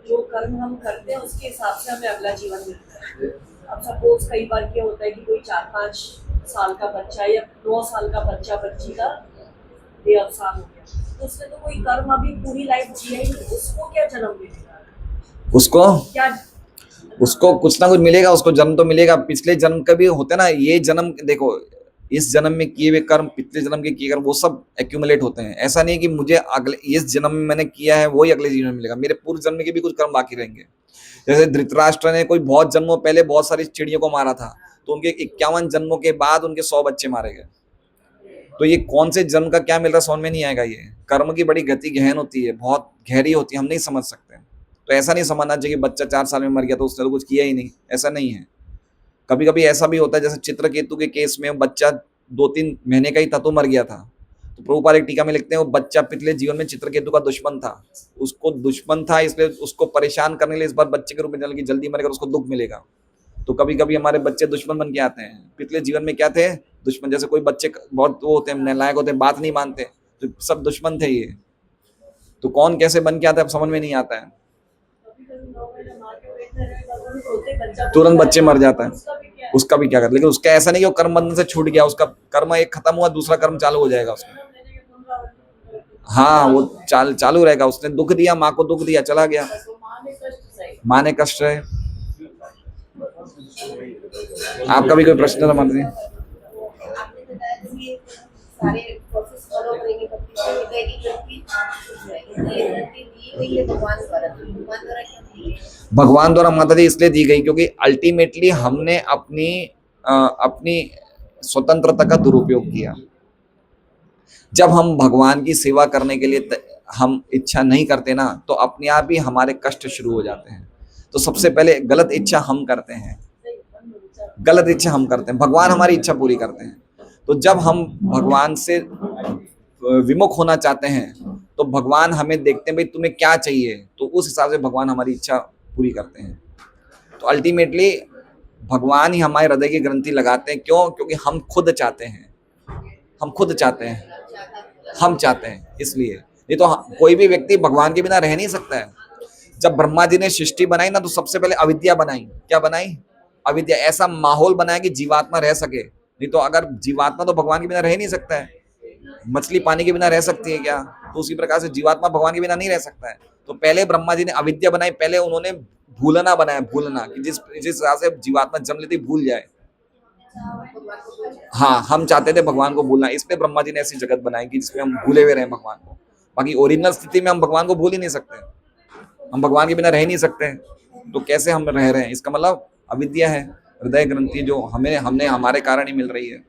B: जो कर्म हम करते हैं उसके हिसाब से हमें अगला जीवन मिलता है। अब सपोज कई बार क्या होता है कि कोई 4-5 साल का बच्चा या 9 साल का बच्चा बच्ची का देहावसान हो गया, तो उसने तो कोई कर्म अभी पूरी लाइफ जिया ही नहीं, उसको क्या जन्म मिलेगा?
A: उसको
B: क्या
A: उसको कुछ ना कुछ मिलेगा, उसको जन्म तो मिलेगा। पिछले जन्म का भी होता है ना, ये जन्म देखो, इस जन्म में किए हुए कर्म, पिछले जन्म के किए कर्म, वो सब एक्यूमुलेट होते हैं। ऐसा नहीं कि मुझे अगले इस जन्म में मैंने किया है वही अगले जीवन में मिलेगा, मेरे पूर्व जन्म के भी कुछ कर्म बाकी रहेंगे। जैसे धृतराष्ट्र ने कोई बहुत जन्मों पहले बहुत सारी चिड़ियों को मारा था, तो उनके 51 जन्मों के बाद उनके 100 बच्चे मारे गए। तो ये कौन से जन्म का क्या मिल रहा है समझ में नहीं आएगा। ये कर्म की बड़ी गति गहन होती है, बहुत गहरी होती है, हम नहीं समझ सकते। तो ऐसा नहीं समझना चाहिए कि बच्चा 4 साल में मर गया तो उसने तो कुछ किया ही नहीं, ऐसा नहीं है। कभी कभी ऐसा भी होता है, जैसे चित्रकेतु के केस में बच्चा 2-3 महीने का ही था तो मर गया था। तो प्रभुपाद एक टीका में लिखते हैं, वो बच्चा पिछले जीवन में चित्रकेतु का दुश्मन था, उसको दुश्मन था, इसलिए उसको परेशान करने के लिए इस बार बच्चे के रूप में जल की जल्दी मरेगा, उसको दुख मिलेगा। तो कभी कभी हमारे बच्चे दुश्मन बन के आते हैं, पिछले जीवन में क्या थे? दुश्मन। जैसे कोई बच्चे बहुत वो होते हैं, नालायक होते हैं, बात नहीं मानते, तो सब दुश्मन थे ये। तो कौन कैसे बन के आता है समझ में नहीं आता है, तुरंत बच्चे मर जाता है, उसका भी क्या कर। लेकिन उसका ऐसा नहीं कि वो कर्म बंधन से छूट गया, उसका कर्म एक खत्म हुआ, दूसरा कर्म चालू हो जाएगा उसमें। हाँ, वो चालू रहेगा। उसने दुख दिया, माँ को दुख दिया, चला गया, माँ ने कष्ट रहे। आपका भी कोई प्रश्न था मंत्री? भगवान द्वारा माता जी इसलिए दी गई क्योंकि अल्टीमेटली हमने अपनी स्वतंत्रता का दुरुपयोग किया। जब हम भगवान की सेवा करने के लिए हम इच्छा नहीं करते ना, तो अपने आप ही हमारे कष्ट शुरू हो जाते हैं। तो सबसे पहले गलत इच्छा हम करते हैं, गलत इच्छा हम करते हैं, भगवान हमारी इच्छा पूरी करते हैं। तो जब हम भगवान से विमुख होना चाहते हैं, तो भगवान हमें देखते हैं, भाई तुम्हें क्या चाहिए, तो उस हिसाब से भगवान हमारी इच्छा पूरी करते हैं। तो अल्टीमेटली भगवान ही हमारे हृदय की ग्रंथि लगाते हैं। क्यों? क्योंकि हम खुद चाहते हैं, हम खुद चाहते हैं, हम चाहते हैं, इसलिए। नहीं तो कोई भी व्यक्ति भगवान के बिना रह नहीं सकता है। जब ब्रह्मा जी ने सृष्टि बनाई ना, तो सबसे पहले अविद्या बनाई। क्या बनाई? अविद्या। ऐसा माहौल बनाया कि जीवात्मा रह सके, नहीं तो अगर जीवात्मा तो भगवान के बिना रह नहीं सकता है। मछली पानी के बिना रह सकती है क्या? तो उसी प्रकार से जीवात्मा भगवान के बिना नहीं रह सकता है। तो पहले ब्रह्मा जी ने अविद्या बनाई, पहले उन्होंने भूलना बनाया, भूलना, कि जिस जिस हिसाब से जीवात्मा जन्म लेती भूल जाए। हाँ, हम चाहते थे भगवान को भूलना, इसलिए ब्रह्मा जी ने ऐसी जगत बनाई कि जिसमें हम भूले हुए रहें भगवान को। बाकी ओरिजिनल स्थिति में हम भगवान को भूल ही नहीं सकते, हम भगवान के बिना रह नहीं सकते, तो कैसे हम रह रहे हैं? इसका मतलब अविद्या है, हृदय ग्रंथि जो हमने हमारे कारण ही मिल रही है।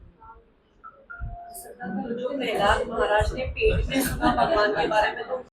B: जो प्रहलाद महाराज ने पेट में सुना भगवान के बारे में, तो